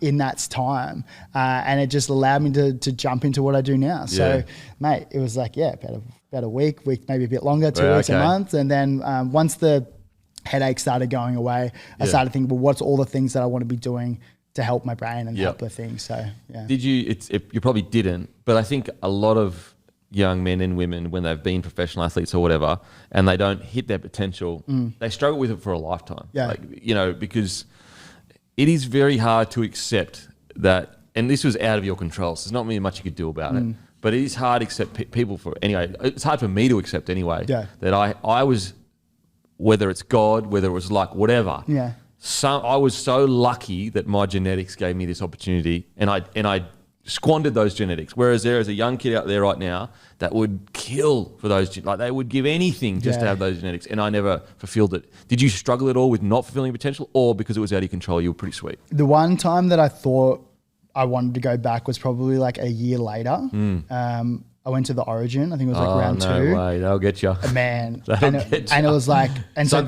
in that time, and it just allowed me to jump into what I do now. So mate, it was like about a week, maybe a bit longer, 2 weeks, a month. And then once the headache started going away, I started thinking, well, what's all the things that I want to be doing to help my brain and help with things. So did you, you probably didn't, but I think a lot of young men and women, when they've been professional athletes or whatever, and they don't hit their potential, they struggle with it for a lifetime. Like, you know, because it is very hard to accept that, and this was out of your control, so there's not really much you could do about it, but it is hard to accept people for, anyway, it's hard for me to accept anyway, that I was, whether it's God, whether it was luck, whatever, I was so lucky that my genetics gave me this opportunity, and I squandered those genetics. Whereas there is a young kid out there right now that would kill for those, like they would give anything just to have those genetics, and I never fulfilled it. Did you struggle at all with not fulfilling potential, or because it was out of your control, you were pretty sweet? The one time that I thought I wanted to go back was probably like a year later. I went to the Origin. I think it was like round 2. No way, that'll get you. Man, and it was like, and so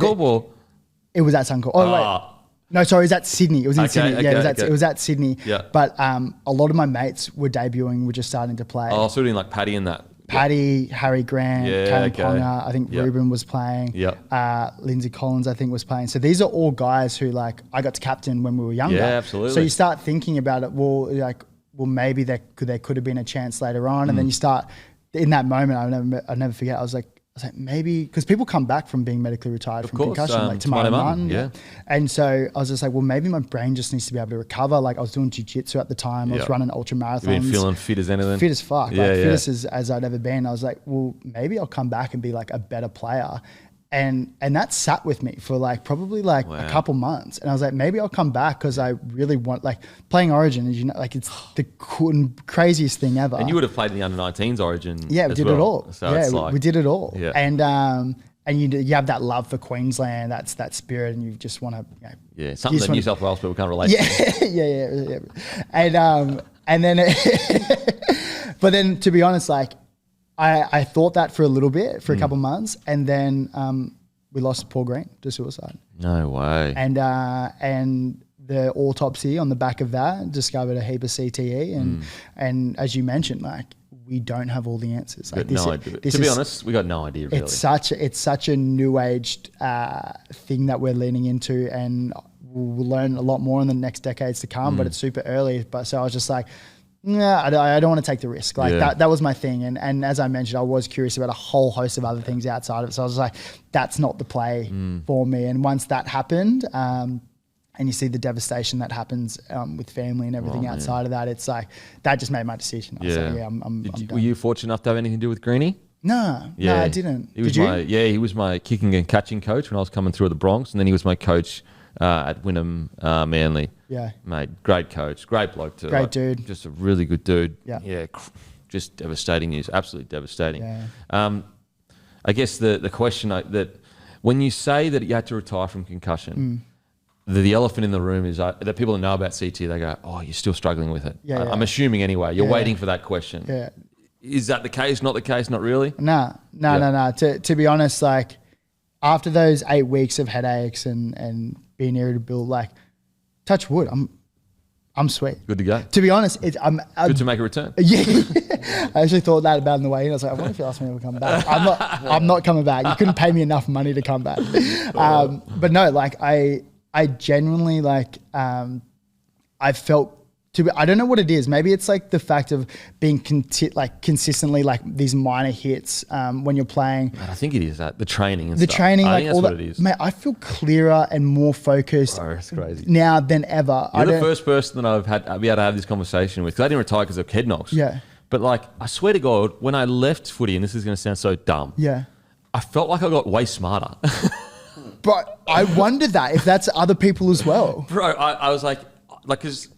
it was at Suncorp. Oh wait. No, sorry, it was at Sydney. It was in Sydney. Yeah, it was at Sydney. Yeah. But a lot of my mates were debuting, were just starting to play. Oh, so doing like Paddy and that. Paddy, Harry Grant, Kalen Ponga, I think Ruben was playing. Lindsay Collins, I think, was playing. So these are all guys who like I got to captain when we were younger. Yeah, absolutely. So you start thinking about it. Well, maybe there could have been a chance later on, and then you start in that moment. I'll never forget. I was like maybe because people come back from being medically retired from concussion, like Tomato Martin. And so I was just like, well, maybe my brain just needs to be able to recover. Like I was doing jiu-jitsu at the time. I was running ultra marathons. You've been feeling fit as anything. Fit as fuck. Fit as I'd ever been. I was like, well, maybe I'll come back and be like a better player. And that sat with me for like probably like a couple months. And I was like, maybe I'll come back because I really want, like playing Origin, as you know, like it's the craziest thing ever. And you would have played in the under-19s Origin. Yeah, we did it all. So yeah, we did it all. Yeah. And you have that love for Queensland, that's that spirit, and you just want to, something that New South Wales people can't relate to. Yeah. And then, but then to be honest, like, I thought that for a little bit, for a couple months, and then we lost Paul Green to suicide. No way. And the autopsy on the back of that discovered a heap of CTE, and as you mentioned, like we don't have all the answers. Like no idea. To be honest, we got no idea. Really, it's such a new aged thing that we're leaning into, and we'll learn a lot more in the next decades to come. But it's super early. But so I was just like, I don't want to take the risk. Like that was my thing. And as I mentioned, I was curious about a whole host of other things outside of it. So I was like, that's not the play for me. And once that happened, and you see the devastation that happens with family and everything outside of that, it's like, that just made my decision. I was like, I'm done. Were you fortunate enough to have anything to do with Greenie? No, I didn't. Did you? He was my kicking and catching coach when I was coming through the Bronx. And then he was my coach at Wynnum Manly. Yeah. Mate, great coach, great bloke too. Great dude. Just a really good dude. Yeah. Just devastating news, absolutely devastating. Yeah. I guess the question that when you say that you had to retire from concussion, the elephant in the room is that people that know about CT, they go, oh, you're still struggling with it. I'm assuming anyway. You're waiting for that question. Yeah. Is that the case? Not the case? Not really? No. To be honest, like after those 8 weeks of headaches and being irritable, like touch wood, I'm sweet. Good to go. To be honest, I'm good to make a return. Yeah. I actually thought that about on the way in. I was like, I wonder if you asked me to come back. I'm not coming back. You couldn't pay me enough money to come back. But no, like I genuinely like I felt I don't know what it is. Maybe it's like the fact of being consistently like these minor hits when you're playing. I think it is that the training and the stuff. Training, I like think that's all what that. it is. Mate, I feel clearer and more focused. Oh, it's crazy. Now than ever. You're the first person that I'll be able to have this conversation with, because I didn't retire because of head knocks. Yeah. But like, I swear to God, when I left footy, and this is going to sound so dumb. Yeah. I felt like I got way smarter. But I wonder if that's other people as well. Bro, I was like, because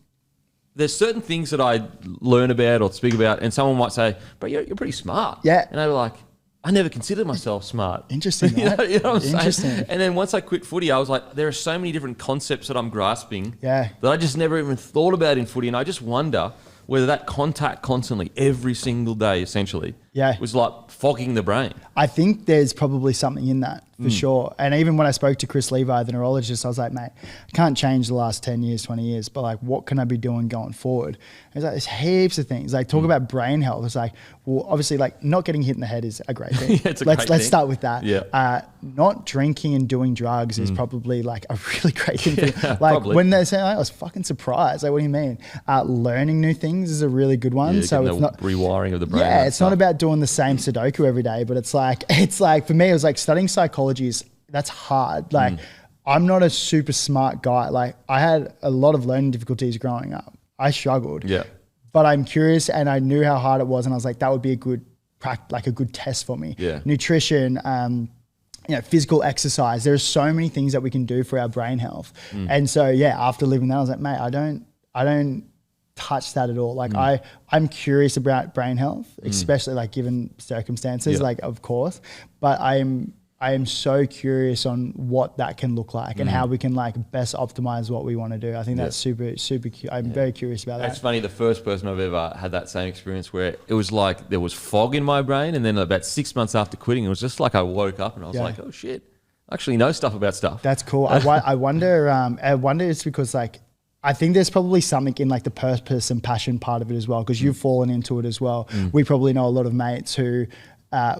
there's certain things that I learn about or speak about, and someone might say, "But you're pretty smart." Yeah. And I was like, I never considered myself smart. Interesting. you know what I'm saying? Interesting. And then once I quit footy, I was like, there are so many different concepts that I'm grasping that I just never even thought about in footy. And I just wonder whether that contact constantly, every single day, essentially, was like fogging the brain. I think there's probably something in that for sure. And even when I spoke to Chris Levi, the neurologist, I was like, mate, I can't change the last 10 years, 20 years, but like, what can I be doing going forward? And he's like, there's heaps of things. Like, talk about brain health. It's like, well, obviously, like, not getting hit in the head is a great thing. Let's start with that. Yeah. Not drinking and doing drugs is probably like a really great thing. Like, probably. when they say, I was fucking surprised. Like, what do you mean? Learning new things is a really good one. So it's not rewiring of the brain. Yeah, it's not about doing the same Sudoku every day, but it's like for me, it was like studying psychology that's hard. Like I'm not a super smart guy. Like I had a lot of learning difficulties growing up. I struggled. Yeah. But I'm curious and I knew how hard it was, and I was like, that would be a good test for me. Yeah. Nutrition, physical exercise. There are so many things that we can do for our brain health. And so, after living that, I was like, mate, I don't touch that at all. Like I'm curious about brain health, especially like given circumstances, like of course, but I am so curious on what that can look like and how we can like best optimize what we want to do. I think that's super I'm very curious about that. It's funny, the first person I've ever had that same experience where it was like there was fog in my brain, and then about 6 months after quitting, it was just like I woke up and I was like, oh shit, I actually know stuff about stuff. That's cool. I wonder it's because like I think there's probably something in like the purpose and passion part of it as well, because you've fallen into it as well. We probably know a lot of mates who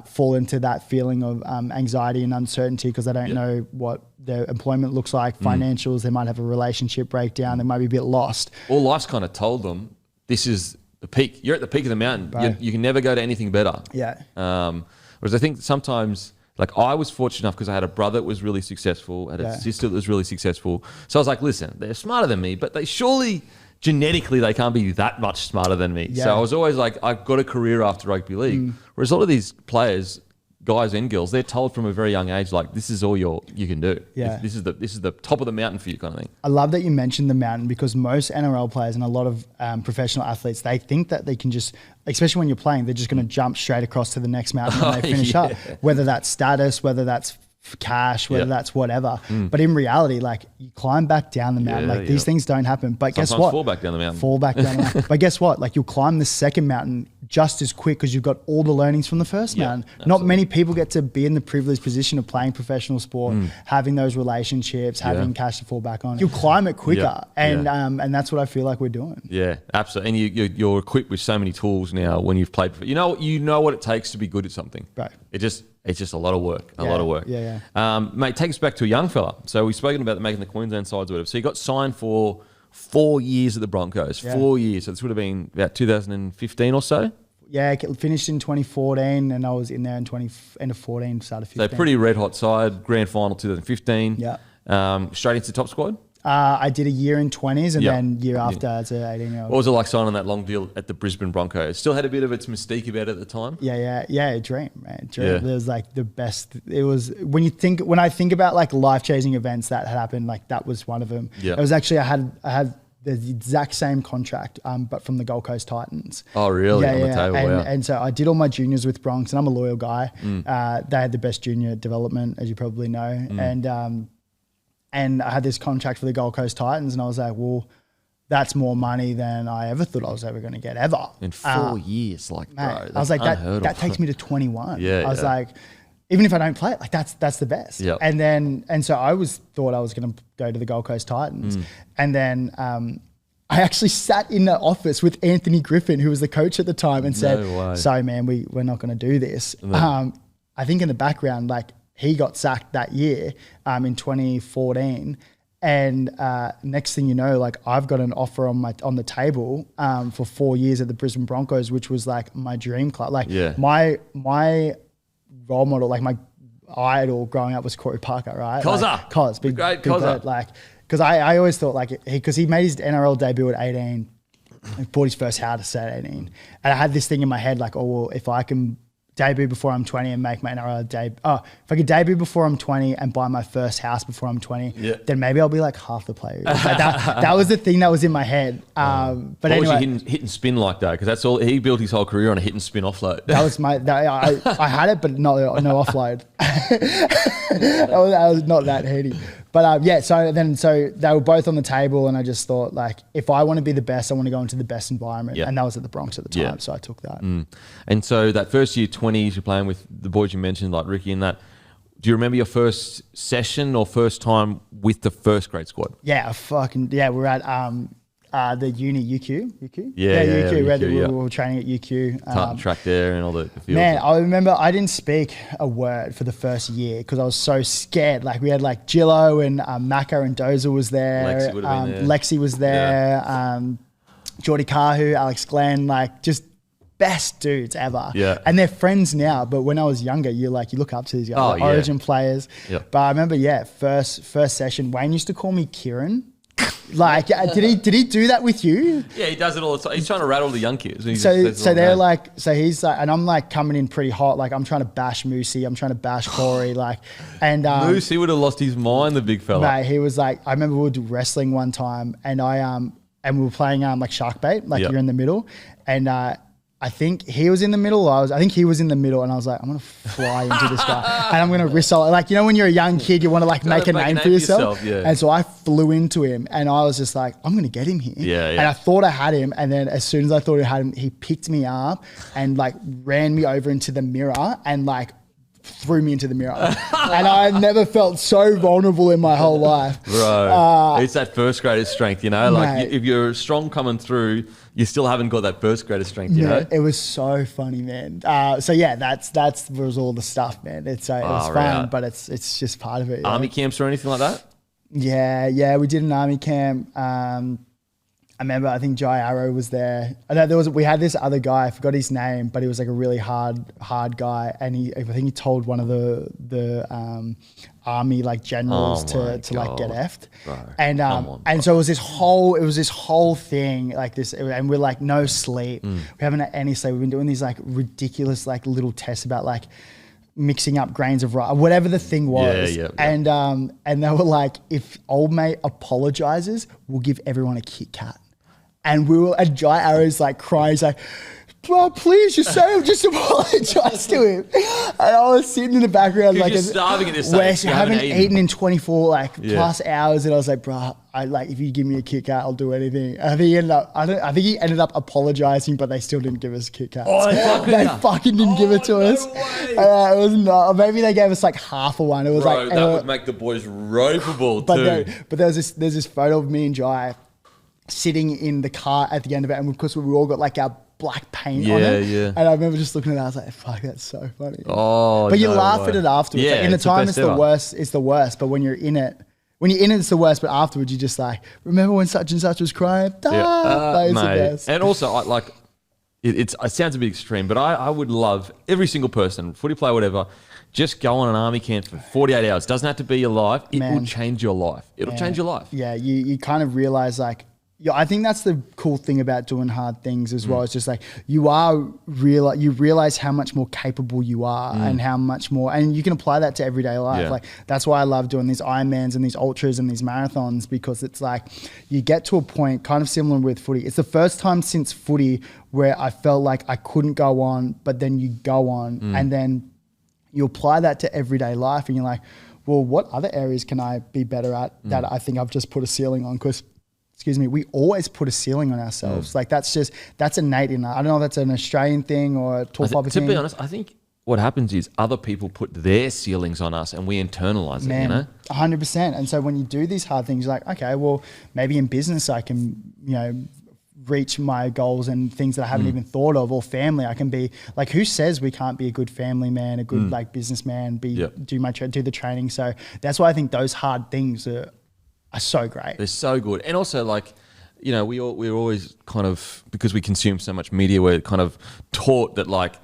fall into that feeling of anxiety and uncertainty because they don't know what their employment looks like, financials, they might have a relationship breakdown, they might be a bit lost. All life's kind of told them, this is the peak. You're at the peak of the mountain. You can never go to anything better. Yeah. Whereas I think sometimes, like I was fortunate enough because I had a brother that was really successful, I had a sister that was really successful. So I was like, listen, they're smarter than me, but they surely genetically they can't be that much smarter than me. So I was always like, I've got a career after rugby league. Whereas a lot of these players, guys and girls, they're told from a very young age, like this is all you can do. Yeah. This is the top of the mountain for you, kind of thing. I love that you mentioned the mountain, because most NRL players and a lot of professional athletes, they think that they can just, especially when you're playing, they're just going to jump straight across to the next mountain and they finish up. Whether that's status, whether that's cash, whether that's whatever. But in reality, like you climb back down the mountain. These things don't happen. But sometimes guess what? Fall back down the mountain. But guess what? Like you'll climb the second mountain just as quick because you've got all the learnings from the first mountain. Absolutely. Not many people get to be in the privileged position of playing professional sport, having those relationships, having cash to fall back on. You'll climb it quicker. And that's what I feel like we're doing. Yeah, absolutely. And you're equipped with so many tools now when you've played. You know what it takes to be good at something. Right. It's just a lot of work, a lot of work. Mate, take us back to a young fella. So we've spoken about making the Queensland sides or whatever. So you got signed for 4 years at the Broncos, 4 years. So this would have been about 2015 or so? Yeah, I finished in 2014 and I was in there in end of 14, start of 15. So pretty red hot side, grand final 2015. Yeah. Straight into top squad? I did a year in 20s and then year after as an 18-year-old. What was it like signing that long deal at the Brisbane Broncos? Still had a bit of its mystique about it at the time? Yeah, a dream, man. It was like the best. It was when I think about like life-changing events that had happened, like that was one of them. Yeah. It was actually I had the exact same contract, but from the Gold Coast Titans. Oh, really? On the table, and so I did all my juniors with Bronx, and I'm a loyal guy. They had the best junior development, as you probably know, and I had this contract for the Gold Coast Titans, and I was like, well, that's more money than I ever thought I was ever going to get ever. In 4 years, like, bro, I was like, that takes me to 21. I was like, even if I don't play it, like that's the best. Yep. And so I thought I was going to go to the Gold Coast Titans. And then I actually sat in the office with Anthony Griffin, who was the coach at the time, and said, sorry, man, we're not going to do this. I think in the background, like, he got sacked that year in 2014, and next thing you know, like I've got an offer on the table for 4 years at the Brisbane Broncos, which was like my dream club. Like my role model, like my idol growing up was Corey Parker, right? Cos, big bird, like because I always thought like because he made his NRL debut at 18, and bought his first house at 18, and I had this thing in my head like, oh well, if I can debut before I'm 20 and make my NRL debut. Oh, if I could debut before I'm 20 and buy my first house before I'm 20, then maybe I'll be like half the player. Like that was the thing that was in my head. But what anyway, was your hit and spin like though? Because that's all he built his whole career on, a hit and spin offload. That was I had it, but no offload. that was not that handy. But so they were both on the table, and I just thought like, if I want to be the best, I want to go into the best environment, and that was at the Bronx at the time, so I took that. And so that first year, 20s, you're playing with the boys you mentioned, like Ricky and that. Do you remember your first session or first time with the first grade squad? Yeah, we're at the uni UQ. UQ. UQ. We were training at UQ. Track there and all the fields. Man, I remember I didn't speak a word for the first year because I was so scared. Like we had like Gillo and Macca and Dozer was there. Lexi would have been there. Lexi was there. Geordie Kahu, Alex Glenn, like just best dudes ever. Yeah. And they're friends now, but when I was younger, you look up to these guys, Origin players. Yep. But I remember, first session, Wayne used to call me Kieran. Like, did he do that with you? Yeah, he does it all the time. He's trying to rattle the young kids. So they're like, so he's like, and I'm like coming in pretty hot. Like I'm trying to bash Moosey. I'm trying to bash Corey. Like, and Moosey would have lost his mind, the big fella. Mate, he was like, I remember we were wrestling one time, and and we were playing like shark bait. Like you're in the middle, and I think he was in the middle. I think he was in the middle, and I was like, I'm gonna fly into this guy, and I'm gonna wrestle. Like, you know, when you're a young kid, you want to like make a name for yourself. Yeah. And so I flew into him, and I was just like, I'm gonna get him here. Yeah. And I thought I had him, and then as soon as I thought I had him, he picked me up and like ran me over into the mirror and like threw me into the mirror. And I never felt so vulnerable in my whole life. Bro, it's that first grader strength, you know? Like mate, if you're strong coming through, you still haven't got that first grader strength, you know? It was so funny, man. So yeah, that was all the stuff, man. It was fun, but it's just part of it. Army camps or anything like that? Yeah, we did an army camp. I remember, I think Jai Arrow was there. I know we had this other guy, I forgot his name, but he was like a really hard guy. And I think he told one of the army like generals to like get effed. Bro, and so it was this whole thing like this, and we're like no sleep. We haven't had any sleep. We've been doing these like ridiculous like little tests about like mixing up grains of rice, whatever the thing was. Yeah. And they were like, if old mate apologizes, we'll give everyone a Kit Kat. And and Jai Arrow's like crying. He's like, bro, please just apologize to him. And I was sitting in the background like, just starving at this stage. I haven't eaten in 24 plus hours. And I was like, bro, if you give me a Kit Kat, I'll do anything. And I think he ended up apologizing, but they still didn't give us Kit Kats. They fucking didn't give it to us. It was not. Maybe they gave us like half of one. It was bro, that would make the boys ropeable too. But there's this photo of me and Jai sitting in the car at the end of it, and of course we all got like our black paint on it. Yeah. And I remember just looking at that, I was like, fuck, that's so funny. But you laugh at it afterwards. Yeah, like in the time it's the worst, but when you're in it, it's the worst, but afterwards you just like, remember when such and such was crying? It's the best. And also it sounds a bit extreme, but I would love every single person, footy player, whatever, just go on an army camp for 48 hours. Doesn't have to be your life. It will change your life. It'll change your life. Yeah, you kind of realize like, I think that's the cool thing about doing hard things as well. It's just like you realize how much more capable you are and how much more, and you can apply that to everyday life. Like that's why I love doing these Ironmans and these ultras and these marathons, because it's like you get to a point kind of similar with footy. It's the first time since footy where I felt like I couldn't go on, but then you go on and then you apply that to everyday life and you're like, well, what other areas can I be better at that I think I've just put a ceiling on? Because we always put a ceiling on ourselves. Like that's innate in that. I don't know if that's an Australian thing or a tall thing. To be honest, I think what happens is other people put their ceilings on us and we internalize it, you know? 100%. And so when you do these hard things, you're like, okay, well, maybe in business I can, reach my goals and things that I haven't even thought of, or family. I can be like, who says we can't be a good family man, a good like businessman, do the training. So that's why I think those hard things are so great. They're so good. And also like, we're always kind of, because we consume so much media, we're kind of taught that like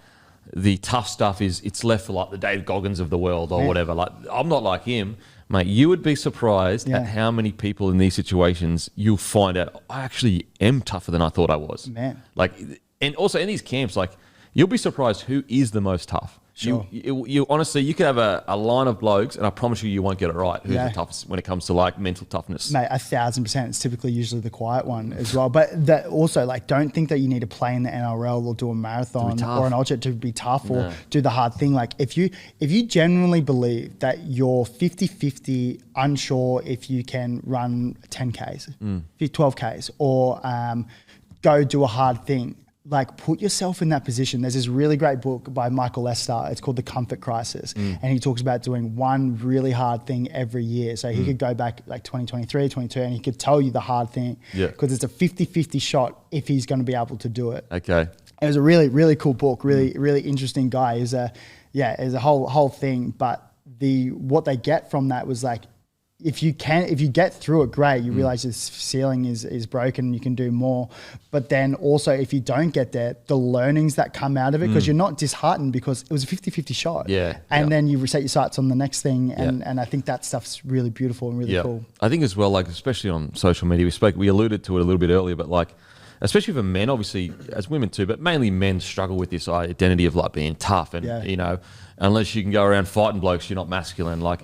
the tough stuff it's left for like the Dave Goggins of the world or whatever. Like I'm not like him, mate. You would be surprised at how many people in these situations you'll find out I actually am tougher than I thought I was. Man. Like, and also in these camps, like you'll be surprised who is the most tough. Sure. You honestly, you could have a line of blokes, and I promise you won't get it right. Who's the toughest when it comes to like mental toughness? Mate, 1,000%. It's typically usually the quiet one as well. But that also, like, don't think that you need to play in the NRL or do a marathon or an ultra to be tough or do the hard thing. Like, if you genuinely believe that you're 50-50 unsure if you can run 10Ks, 12Ks, or go do a hard thing, like put yourself in that position. There's this really great book by Michael Lester. It's called The Comfort Crisis. And he talks about doing one really hard thing every year. So he could go back like 2023, 22, and he could tell you the hard thing. Because it's a 50-50 shot if he's going to be able to do it. Okay. It was a really, really cool book. Really, really interesting guy. It's a whole thing. But what they get from that was like, if you get through it, great. You realize this ceiling is broken and you can do more. But then also if you don't get there, the learnings that come out of it, because you're not disheartened because it was a 50-50 shot. Yeah. And then you reset your sights on the next thing. And I think that stuff's really beautiful and really cool. I think as well, like, especially on social media, we alluded to it a little bit earlier, but like, especially for men, obviously, as women too, but mainly men struggle with this identity of like being tough and, you know, unless you can go around fighting blokes, you're not masculine. Like,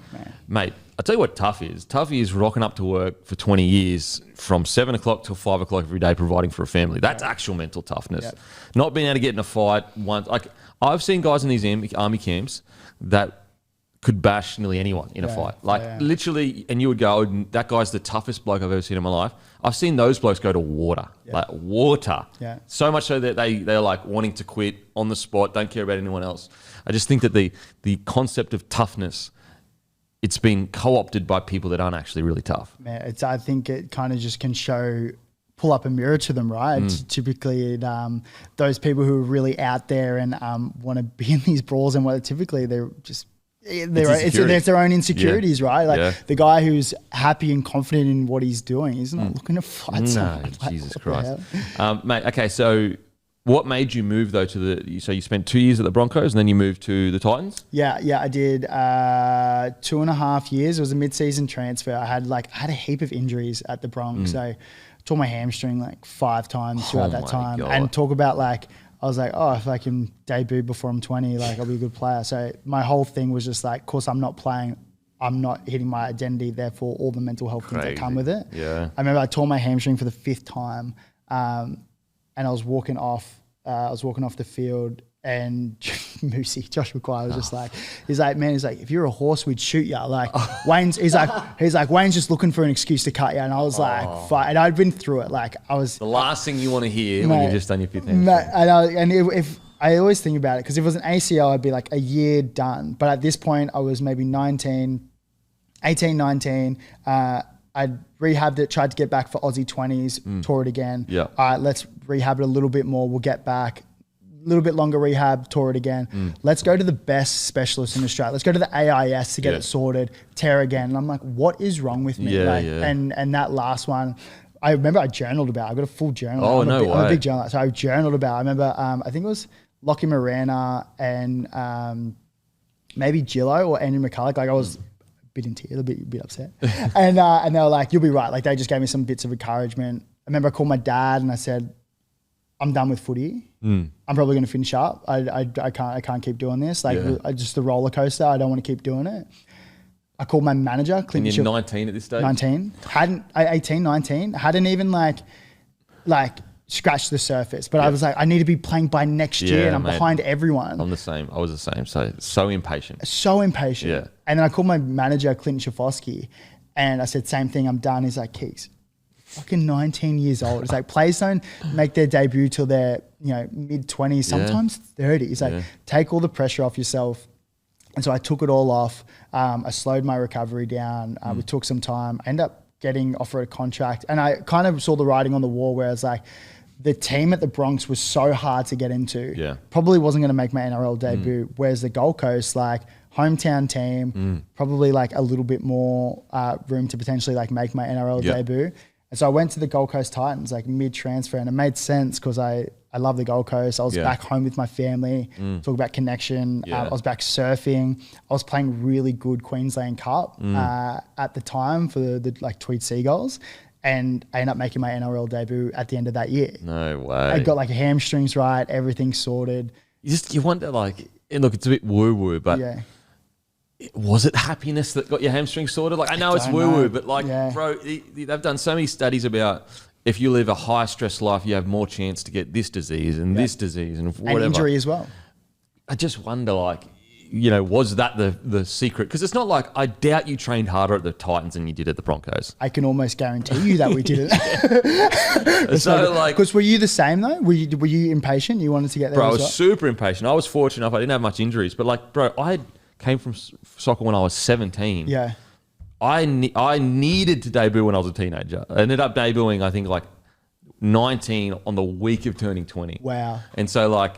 mate, I'll tell you what tough is. Tough is rocking up to work for 20 years from 7 o'clock till 5 o'clock every day, providing for a family. That's actual mental toughness. Not being able to get in a fight once. Like, I've seen guys in these army camps that could bash nearly anyone in a fight. Like, literally, and you would go, oh, that guy's the toughest bloke I've ever seen in my life. I've seen those blokes go to water. Like, water. So much so that they're like wanting to quit on the spot, don't care about anyone else. I just think that the concept of toughness, it's been co-opted by people that aren't actually really tough. Man, I think it kind of just can pull up a mirror to them, right? Typically, those people who are really out there and want to be in these brawls and what typically they're just... It's their own insecurities, right? Like the guy who's happy and confident in what he's doing, he's not looking to fight someone. No, Jesus Christ. Mate, okay, so what made you move though so you spent 2 years at the Broncos and then you moved to the Titans? Yeah, I did 2.5 years. It was a mid-season transfer. I had a heap of injuries at the Bronx. So I tore my hamstring like 5 times throughout that time. God. And talk about like, I was like, oh, if I can debut before I'm 20, like I'll be a good player. So my whole thing was just like, of course I'm not playing, I'm not hitting my identity, therefore all the mental health things that come with it. Yeah. I remember I tore my hamstring for the 5th time, and I was walking off the field, and Moosey, Josh McQuarrie was just like, he's like, if you're a horse, we'd shoot you. Like he's like, Wayne's just looking for an excuse to cut you. And I was like, fight. And I'd been through it. Like I was the last thing you want to hear when you've just done your 5th hamstring. And if I always think about it, because if it was an ACL, I'd be like a year done. But at this point, I was maybe 18, 19. I'd rehabbed it, tried to get back for Aussie 20s, tore it again. Yeah. All right, let's rehab it a little bit more. We'll get back. A little bit longer rehab, tore it again. Let's go to the best specialist in Australia. Let's go to the AIS to get it sorted, tear again. And I'm like, what is wrong with me? And that last one, I remember I journaled about. I got a full journal. Oh, no way. I'm a big journaler. So I journaled about. I remember, I think it was Lockie Morana and maybe Gillo or Andrew McCulloch. Like I was a bit in tears, a bit upset. and they were like, you'll be right. Like they just gave me some bits of encouragement. I remember I called my dad and I said, I'm done with footy. I'm probably going to finish up. I can't keep doing this. Like just the roller coaster. I don't want to keep doing it. I called my manager, Clint. And you're 19 at this stage? 19. 18, 19. Hadn't even like scratched the surface. But I was like, I need to be playing by next year and I'm behind everyone. I'm the same. I was the same. So impatient. Yeah. And then I called my manager, Clint Shafosky, and I said, same thing, I'm done. He's like, Keeks, fucking 19 years old. It's like players don't make their debut till they're, mid-20s, sometimes 30. It's like, take all the pressure off yourself. And so I took it all off. I slowed my recovery down. We took some time. I ended up getting offered a contract. And I kind of saw the writing on the wall where it's like, the team at the Bronx was so hard to get into. Yeah. Probably wasn't going to make my NRL debut. Whereas the Gold Coast, like, hometown team, probably like a little bit more room to potentially like make my NRL debut. And so I went to the Gold Coast Titans like mid-transfer, and it made sense because I love the Gold Coast. I was back home with my family, talk about connection. I was back surfing. I was playing really good Queensland Cup at the time for the like Tweed Seagulls. And I ended up making my NRL debut at the end of that year. No way. I got like hamstrings right, everything sorted. You wonder like, and look, it's a bit woo-woo, but was it happiness that got your hamstring sorted? Like, I know it's woo-woo, but like, bro, they've done so many studies about if you live a high-stress life, you have more chance to get this disease and this disease and whatever. And injury as well. I just wonder, like, was that the secret? Because it's not like, I doubt you trained harder at the Titans than you did at the Broncos. I can almost guarantee you that we didn't. So like, because were you the same though? Were you impatient? You wanted to get there? Bro, I was super impatient. I was fortunate enough. I didn't have much injuries, but like, bro, I came from soccer when I was 17. Yeah. I needed to debut when I was a teenager. I ended up debuting, I think, like 19 on the week of turning 20. Wow. And so like,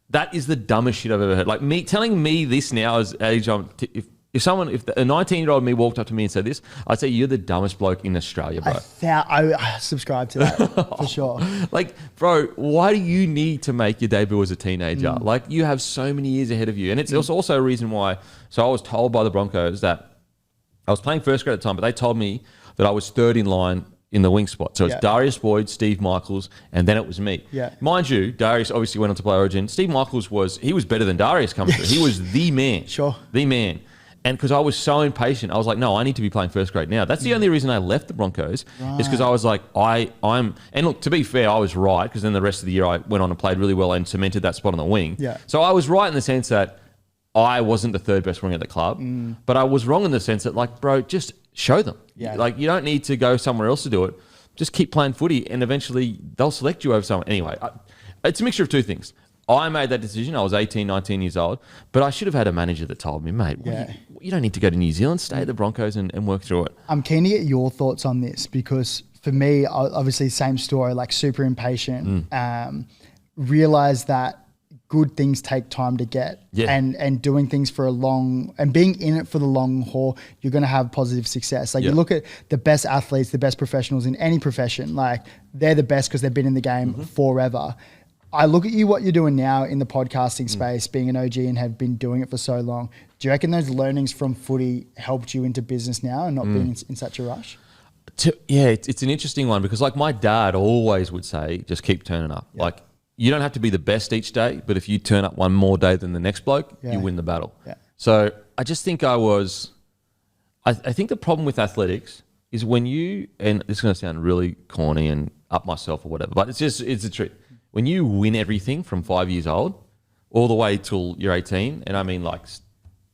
that is the dumbest shit I've ever heard. Like telling me this now as age, if if a 19-year-old me walked up to me and said this, I'd say you're the dumbest bloke in Australia, bro. I subscribe to that for sure. Like, bro, why do you need to make your debut as a teenager? Like, you have so many years ahead of you. And it's also a reason why. So I was told by the Broncos that I was playing first grade at the time, but they told me that I was third in line in the wing spot. So it's Darius Boyd, Steve Michaels, and then it was me. Yeah. Mind you, Darius obviously went on to play Origin. Steve Michaels was better than Darius coming through. He was the man. Sure. The man. And because I was so impatient, I was like, no, I need to be playing first grade now. That's the only reason I left the Broncos is because I was like, I'm... And look, to be fair, I was right because then the rest of the year I went on and played really well and cemented that spot on the wing. Yeah. So I was right in the sense that I wasn't the third best winger at the club, but I was wrong in the sense that, like, bro, just show them. Yeah. Like, you don't need to go somewhere else to do it. Just keep playing footy and eventually they'll select you over someone. Anyway, it's a mixture of two things. I made that decision. I was 18, 19 years old, but I should have had a manager that told me, mate, you don't need to go to New Zealand, stay at the Broncos and work through it. I'm keen to get your thoughts on this because for me, obviously same story, like super impatient, realize that good things take time to get and doing things for a long and being in it for the long haul, you're going to have positive success. Like you look at the best athletes, the best professionals in any profession, like they're the best because they've been in the game forever. I look at what you're doing now in the podcasting space, being an OG and have been doing it for so long. Do you reckon those learnings from footy helped you into business now and not being in such a rush? It's an interesting one because like my dad always would say, just keep turning up. Like you don't have to be the best each day, but if you turn up one more day than the next bloke, you win the battle. Yeah. So I just think I think the problem with athletics is when you, and this is going to sound really corny and up myself or whatever, but it's the truth. When you win everything from 5 years old all the way till you're 18, and I mean like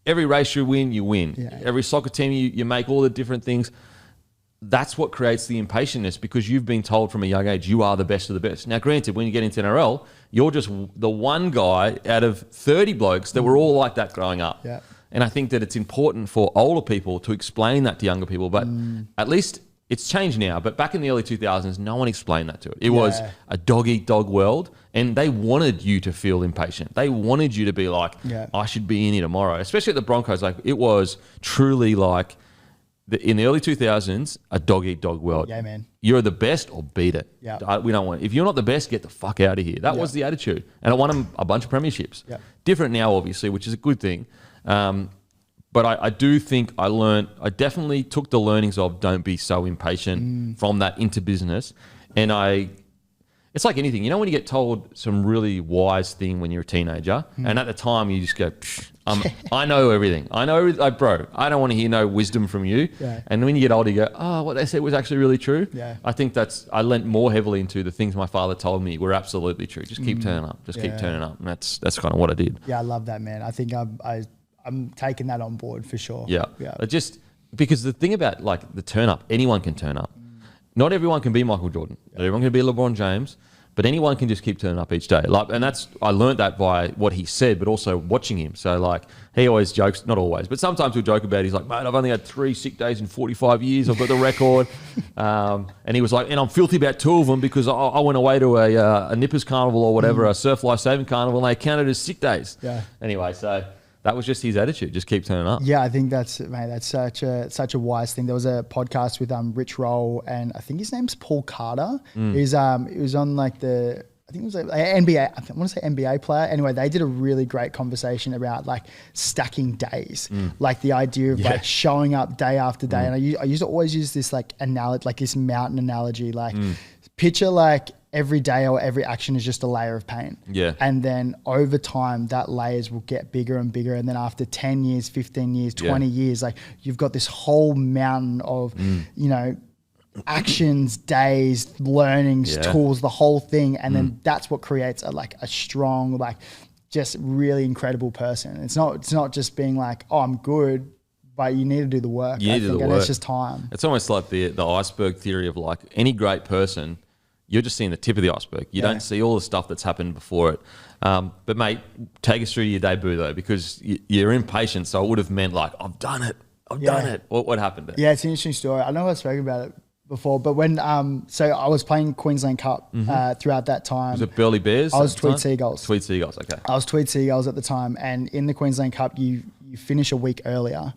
every race you win. Yeah. Every soccer team you make all the different things. That's what creates the impatientness because you've been told from a young age you are the best of the best. Now, granted, when you get into NRL, you're just the one guy out of 30 blokes that were all like that growing up. Yeah. And I think that it's important for older people to explain that to younger people, but at least it's changed now. But back in the early 2000s, no one explained that to it. It was a dog-eat-dog world, and they wanted you to feel impatient. They wanted you to be like, I should be in here tomorrow, especially at the Broncos. Like it was truly like, in the early 2000s, a dog-eat-dog world. Yeah, man. You're the best or beat it. Yeah. We don't want it. If you're not the best, get the fuck out of here. That was the attitude. And I won them a bunch of premierships. Yeah. Different now, obviously, which is a good thing. But I do think I definitely took the learnings of don't be so impatient from that into business. And it's like anything. You know when you get told some really wise thing when you're a teenager, and at the time you just go, I know everything. I know, like, bro, I don't want to hear no wisdom from you. Yeah. And when you get older, you go, oh, what they said was actually really true. Yeah. I think I lent more heavily into the things my father told me were absolutely true. Just keep turning up. Just keep turning up. And that's kind of what I did. Yeah, I love that, man. I think I'm taking that on board for sure. Yeah. Just because the thing about like the turn up, anyone can turn up. Not everyone can be Michael Jordan. Not everyone can be LeBron James. But anyone can just keep turning up each day. Like, and I learned that by what he said, but also watching him. So like he always jokes, not always, but sometimes he'll joke about it. He's like, mate, I've only had 3 sick days in 45 years. I've got the record. And he was like, and I'm filthy about 2 of them because I went away to a Nippers carnival or whatever, a surf life saving carnival, and they counted as sick days. Yeah. Anyway, so that was just his attitude. Just keep turning up. Yeah, I think that's such a wise thing. There was a podcast with Rich Roll and I think his name's Paul Carter. It was on like I think it was like NBA. I want to say NBA player. Anyway, they did a really great conversation about like stacking days, like the idea of like showing up day after day. And I used to always use this like analogy, like this mountain analogy, like picture like every day or every action is just a layer of paint. Yeah. And then over time, that layers will get bigger and bigger. And then after 10 years, 15 years, 20 years, like you've got this whole mountain of, actions, days, learnings, tools, the whole thing. And then that's what creates a strong, like just really incredible person. It's not just being like, oh, I'm good, but you need to do the work. You need to do the work. It's just time. It's almost like the iceberg theory of like any great person, you're just seeing the tip of the iceberg. You don't see all the stuff that's happened before it. But mate, take us through your debut though, because you're impatient. So it would have meant like, I've done it. I've done it. What happened there? Yeah, it's an interesting story. I know I've spoken about it before, but when so I was playing Queensland Cup throughout that time. Was it Burleigh Bears? I was Tweed Seagulls. Tweed Seagulls, okay. I was Tweed Seagulls at the time, and in the Queensland Cup, you you finish a week earlier.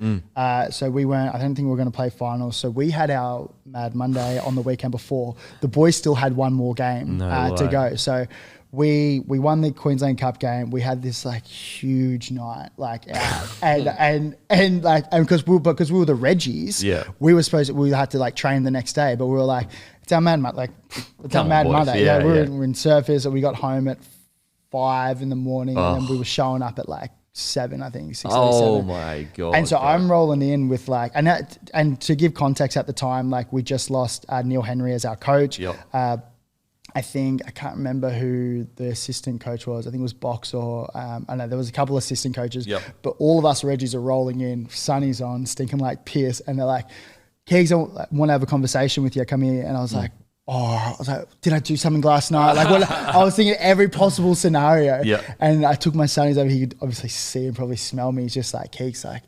So we weren't, I don't think we were going to play finals. So we had our Mad Monday on the weekend before. The boys still had one more game to go. So we won the Queensland Cup game. We had this like huge night, like out, and because we were the Reggies, we had to like train the next day, but we were like, it's our Mad Monday, Monday. We're in surface, and we got home at 5 in the morning, and then we were showing up at like 7, I think. 6:37. Oh my God. And so I'm rolling in with like, and to give context at the time, like we just lost Neil Henry as our coach. I can't remember who the assistant coach was. I think it was Box or I know there was a couple of assistant coaches. But all of us Reggies are rolling in, sunny's on, stinking like piss, and they're like, Keegs, I want to have a conversation with you. Come here. And I was like, did I do something last night? Like, I was thinking every possible scenario. And I took my sonnies over. He could obviously see and probably smell me. He's just like, Keegs, like,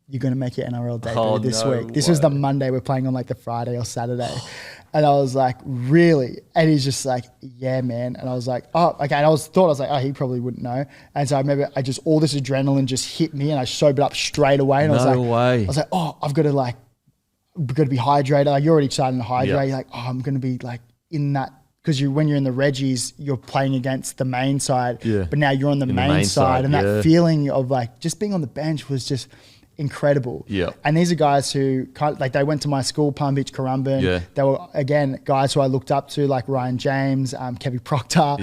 you're going to make your NRL debut this week. This was the Monday. We're playing on like the Friday or Saturday. And I was like, really? And he's just like, yeah, man. And I was like, oh, okay. And I was like, oh, he probably wouldn't know. And so I remember all this adrenaline just hit me, and I sobered up straight away. And I was like, oh, I've got to be hydrated. Like, you're already starting to hydrate. You're like, oh, I'm going to be like in that. Because when you're in the Reggies, you're playing against the main side. But now you're on the main side. And that feeling of like just being on the bench was just incredible. And these are guys who they went to my school, Palm Beach, Currumbin. They were, again, guys who I looked up to, like Ryan James, Kevin Proctor,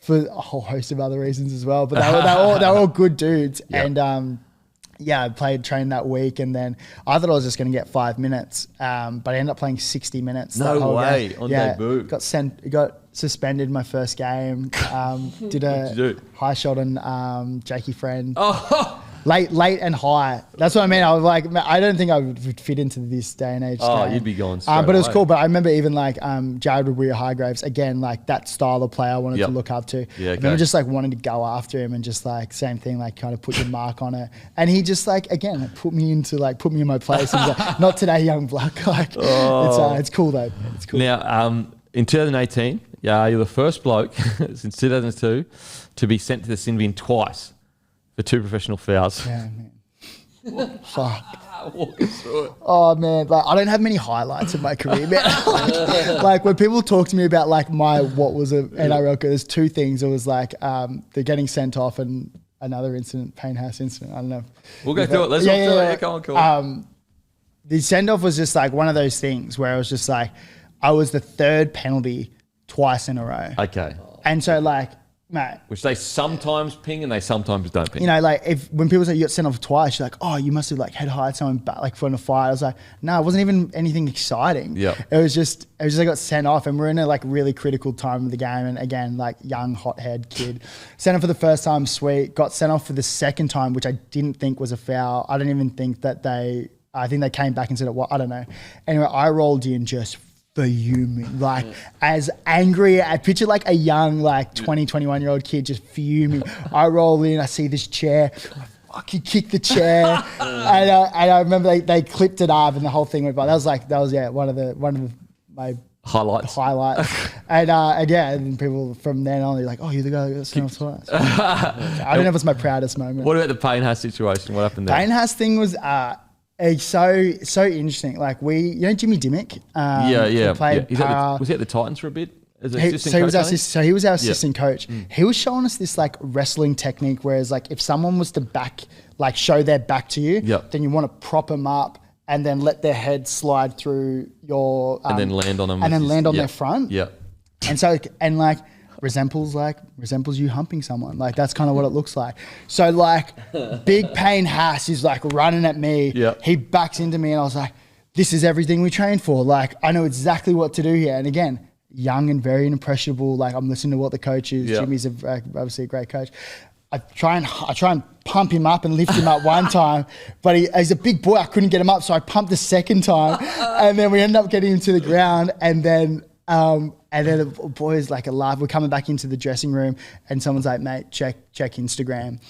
for a whole host of other reasons as well. But they were all good dudes. And I trained that week, and then I thought I was just going to get 5 minutes, but I ended up playing 60 minutes. No way. On debut. Got suspended my first game. Did a high shot on Jakey Friend. Late and high. That's what I mean. I was like, I don't think I would fit into this day and age. You'd be gone but it was cool. But I remember even like Jared Hargraves, again, like that style of player I wanted to look up to. I remember just like wanting to go after him and just like same thing, like kind of put your mark on it. And he just like, again, put me in my place. And like, not today, young bloke. Like, it's cool though. It's cool. Now, in 2018, you're the first bloke since 2002 to be sent to the sin bin twice for 2 professional fouls. Yeah, man. Fuck. Walk us through it. Oh man, like I don't have many highlights in my career, man. like when people talk to me about like what was an NRL, there's 2 things. It was like they're getting sent off, and another incident, Payne Haas incident. I don't know. We'll go through it. Let's walk through it. Come on, cool. The send off was just like one of those things where it was just like I was the 3rd penalty twice in a row. Okay. And so like, mate, which they sometimes ping and they sometimes don't ping. You know, like when people say you got sent off twice, you're like, oh, you must have like head hired someone back, like from a fight. I was like, no, it wasn't even anything exciting. It was just I got sent off, and we're in a like really critical time of the game. And again, like young hothead kid, sent off for the first time, sweet. Got sent off for the second time, which I didn't think was a foul. I don't even think that I think they came back and said it. I don't know. Anyway, I rolled in just fuming, like as angry. I picture like a young, like 20, 21-year-old kid just fuming. I roll in, I see this chair, I fucking kick the chair, and I remember they clipped it up, and the whole thing went by. That was one of my highlights. And people from then on, they're like, oh, you're the guy that got sent off twice. I don't know if it's my proudest moment. What about the Payne Haas situation? What happened there? Payne Haas thing was it's so interesting. Like Jimmy Dimmick. Was he at the Titans for a bit? As an assistant coach, he was our assistant coach. He was showing us this like wrestling technique, whereas like if someone was to show their back to you, then you want to prop them up and then let their head slide through your and then land on them and then land on their front. And so resembles you humping someone. Like that's kind of what it looks like. So like big Payne Haas is like running at me. He backs into me, and I was like, this is everything we trained for. Like I know exactly what to do here. And again, young and very impressionable. Like I'm listening to what the coach is. Jimmy's obviously a great coach. I try and pump him up and lift him up one time, but he's a big boy. I couldn't get him up, so I pumped the second time, and then we ended up getting him to the ground, and then the boys like a laugh. We're coming back into the dressing room, and someone's like, "Mate, check Instagram."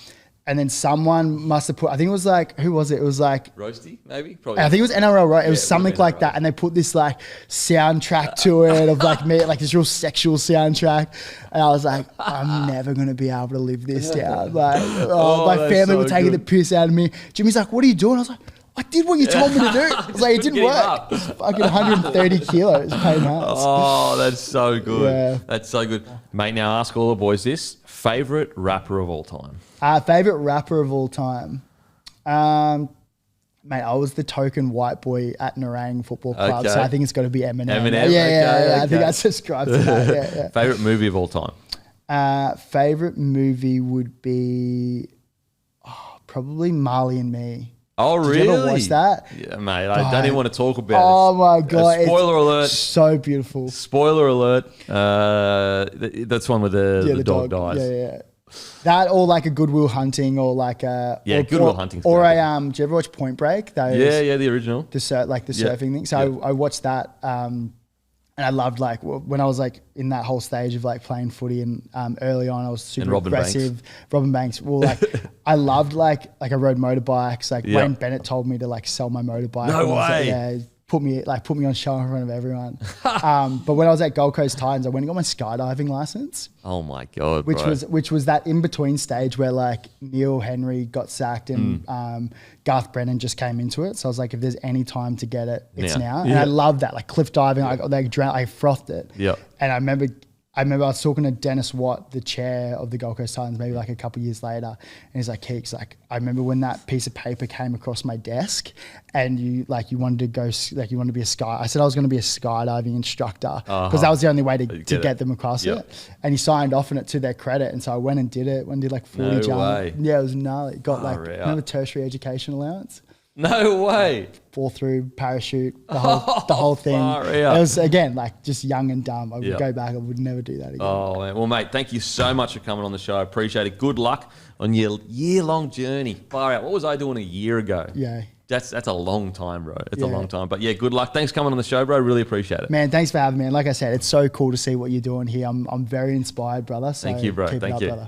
And then someone must have put, I think it was like, who was it? It was like Roasty, maybe? Probably. I think it was NRL, right? It was something like that. And they put this like soundtrack to it of like me, like this real sexual soundtrack. And I was like, I'm never going to be able to live this down. Like, my family were taking the piss out of me. Jimmy's like, what are you doing? I was like, I did what you told me to do. I was like, it didn't work. It's fucking 130 kilos. Pain ass. Oh, that's so good. Yeah. That's so good. Mate, now ask all the boys this. Favourite rapper of all time? Favourite rapper of all time? Mate, I was the token white boy at Nerang Football Club, so I think it's got to be Eminem. Eminem? Yeah. I think I subscribe to that. Yeah. Favourite movie of all time? Favourite movie would be probably Marley and Me. Oh, really? Did you ever watch that? Yeah, mate. I don't even want to talk about it. Oh, my God. Spoiler alert. So beautiful. Spoiler alert. That's one where the dog dies. Yeah. That or like a Good Will Hunting or like a... Yeah, Good Will Hunting. Or a... do you ever watch Point Break? Yeah, the original. The surfing thing. So I watched that and I loved like when I was like in that whole stage of like playing footy and early on I was super aggressive. Robin Banks. Well, like I loved like I rode motorbikes. Like Wayne Bennett told me to like sell my motorbike. No way. Like, put me on show in front of everyone. But when I was at Gold Coast Titans, I went and got my skydiving license. Oh my God, which was that in between stage where like Neil Henry got sacked and Garth Brennan just came into it. So I was like, if there's any time to get it, it's now. And I love that, like cliff diving. I frothed it. Yeah. And I remember I was talking to Dennis Watt, the chair of the Gold Coast Titans, maybe like a couple of years later, and he's like, Keeks, like I remember when that piece of paper came across my desk, and you wanted to go, like you wanted to be a sky. I said I was going to be a skydiving instructor because that was the only way to get them across it. And he signed off on it to their credit, and so I went and did it. Went and did like 40 jump. Yeah, it was gnarly. Got remember tertiary education allowance. No way. Fall through, parachute, the whole thing. It was, again, like just young and dumb. I would go back. I would never do that again. Oh, man. Well, mate, thank you so much for coming on the show. I appreciate it. Good luck on your year-long journey. Far out. What was I doing a year ago? Yeah. That's a long time, bro. It's a long time. But yeah, good luck. Thanks for coming on the show, bro. Really appreciate it. Man, thanks for having me. And like I said, it's so cool to see what you're doing here. I'm very inspired, brother. So thank you, bro. Keep it up, brother.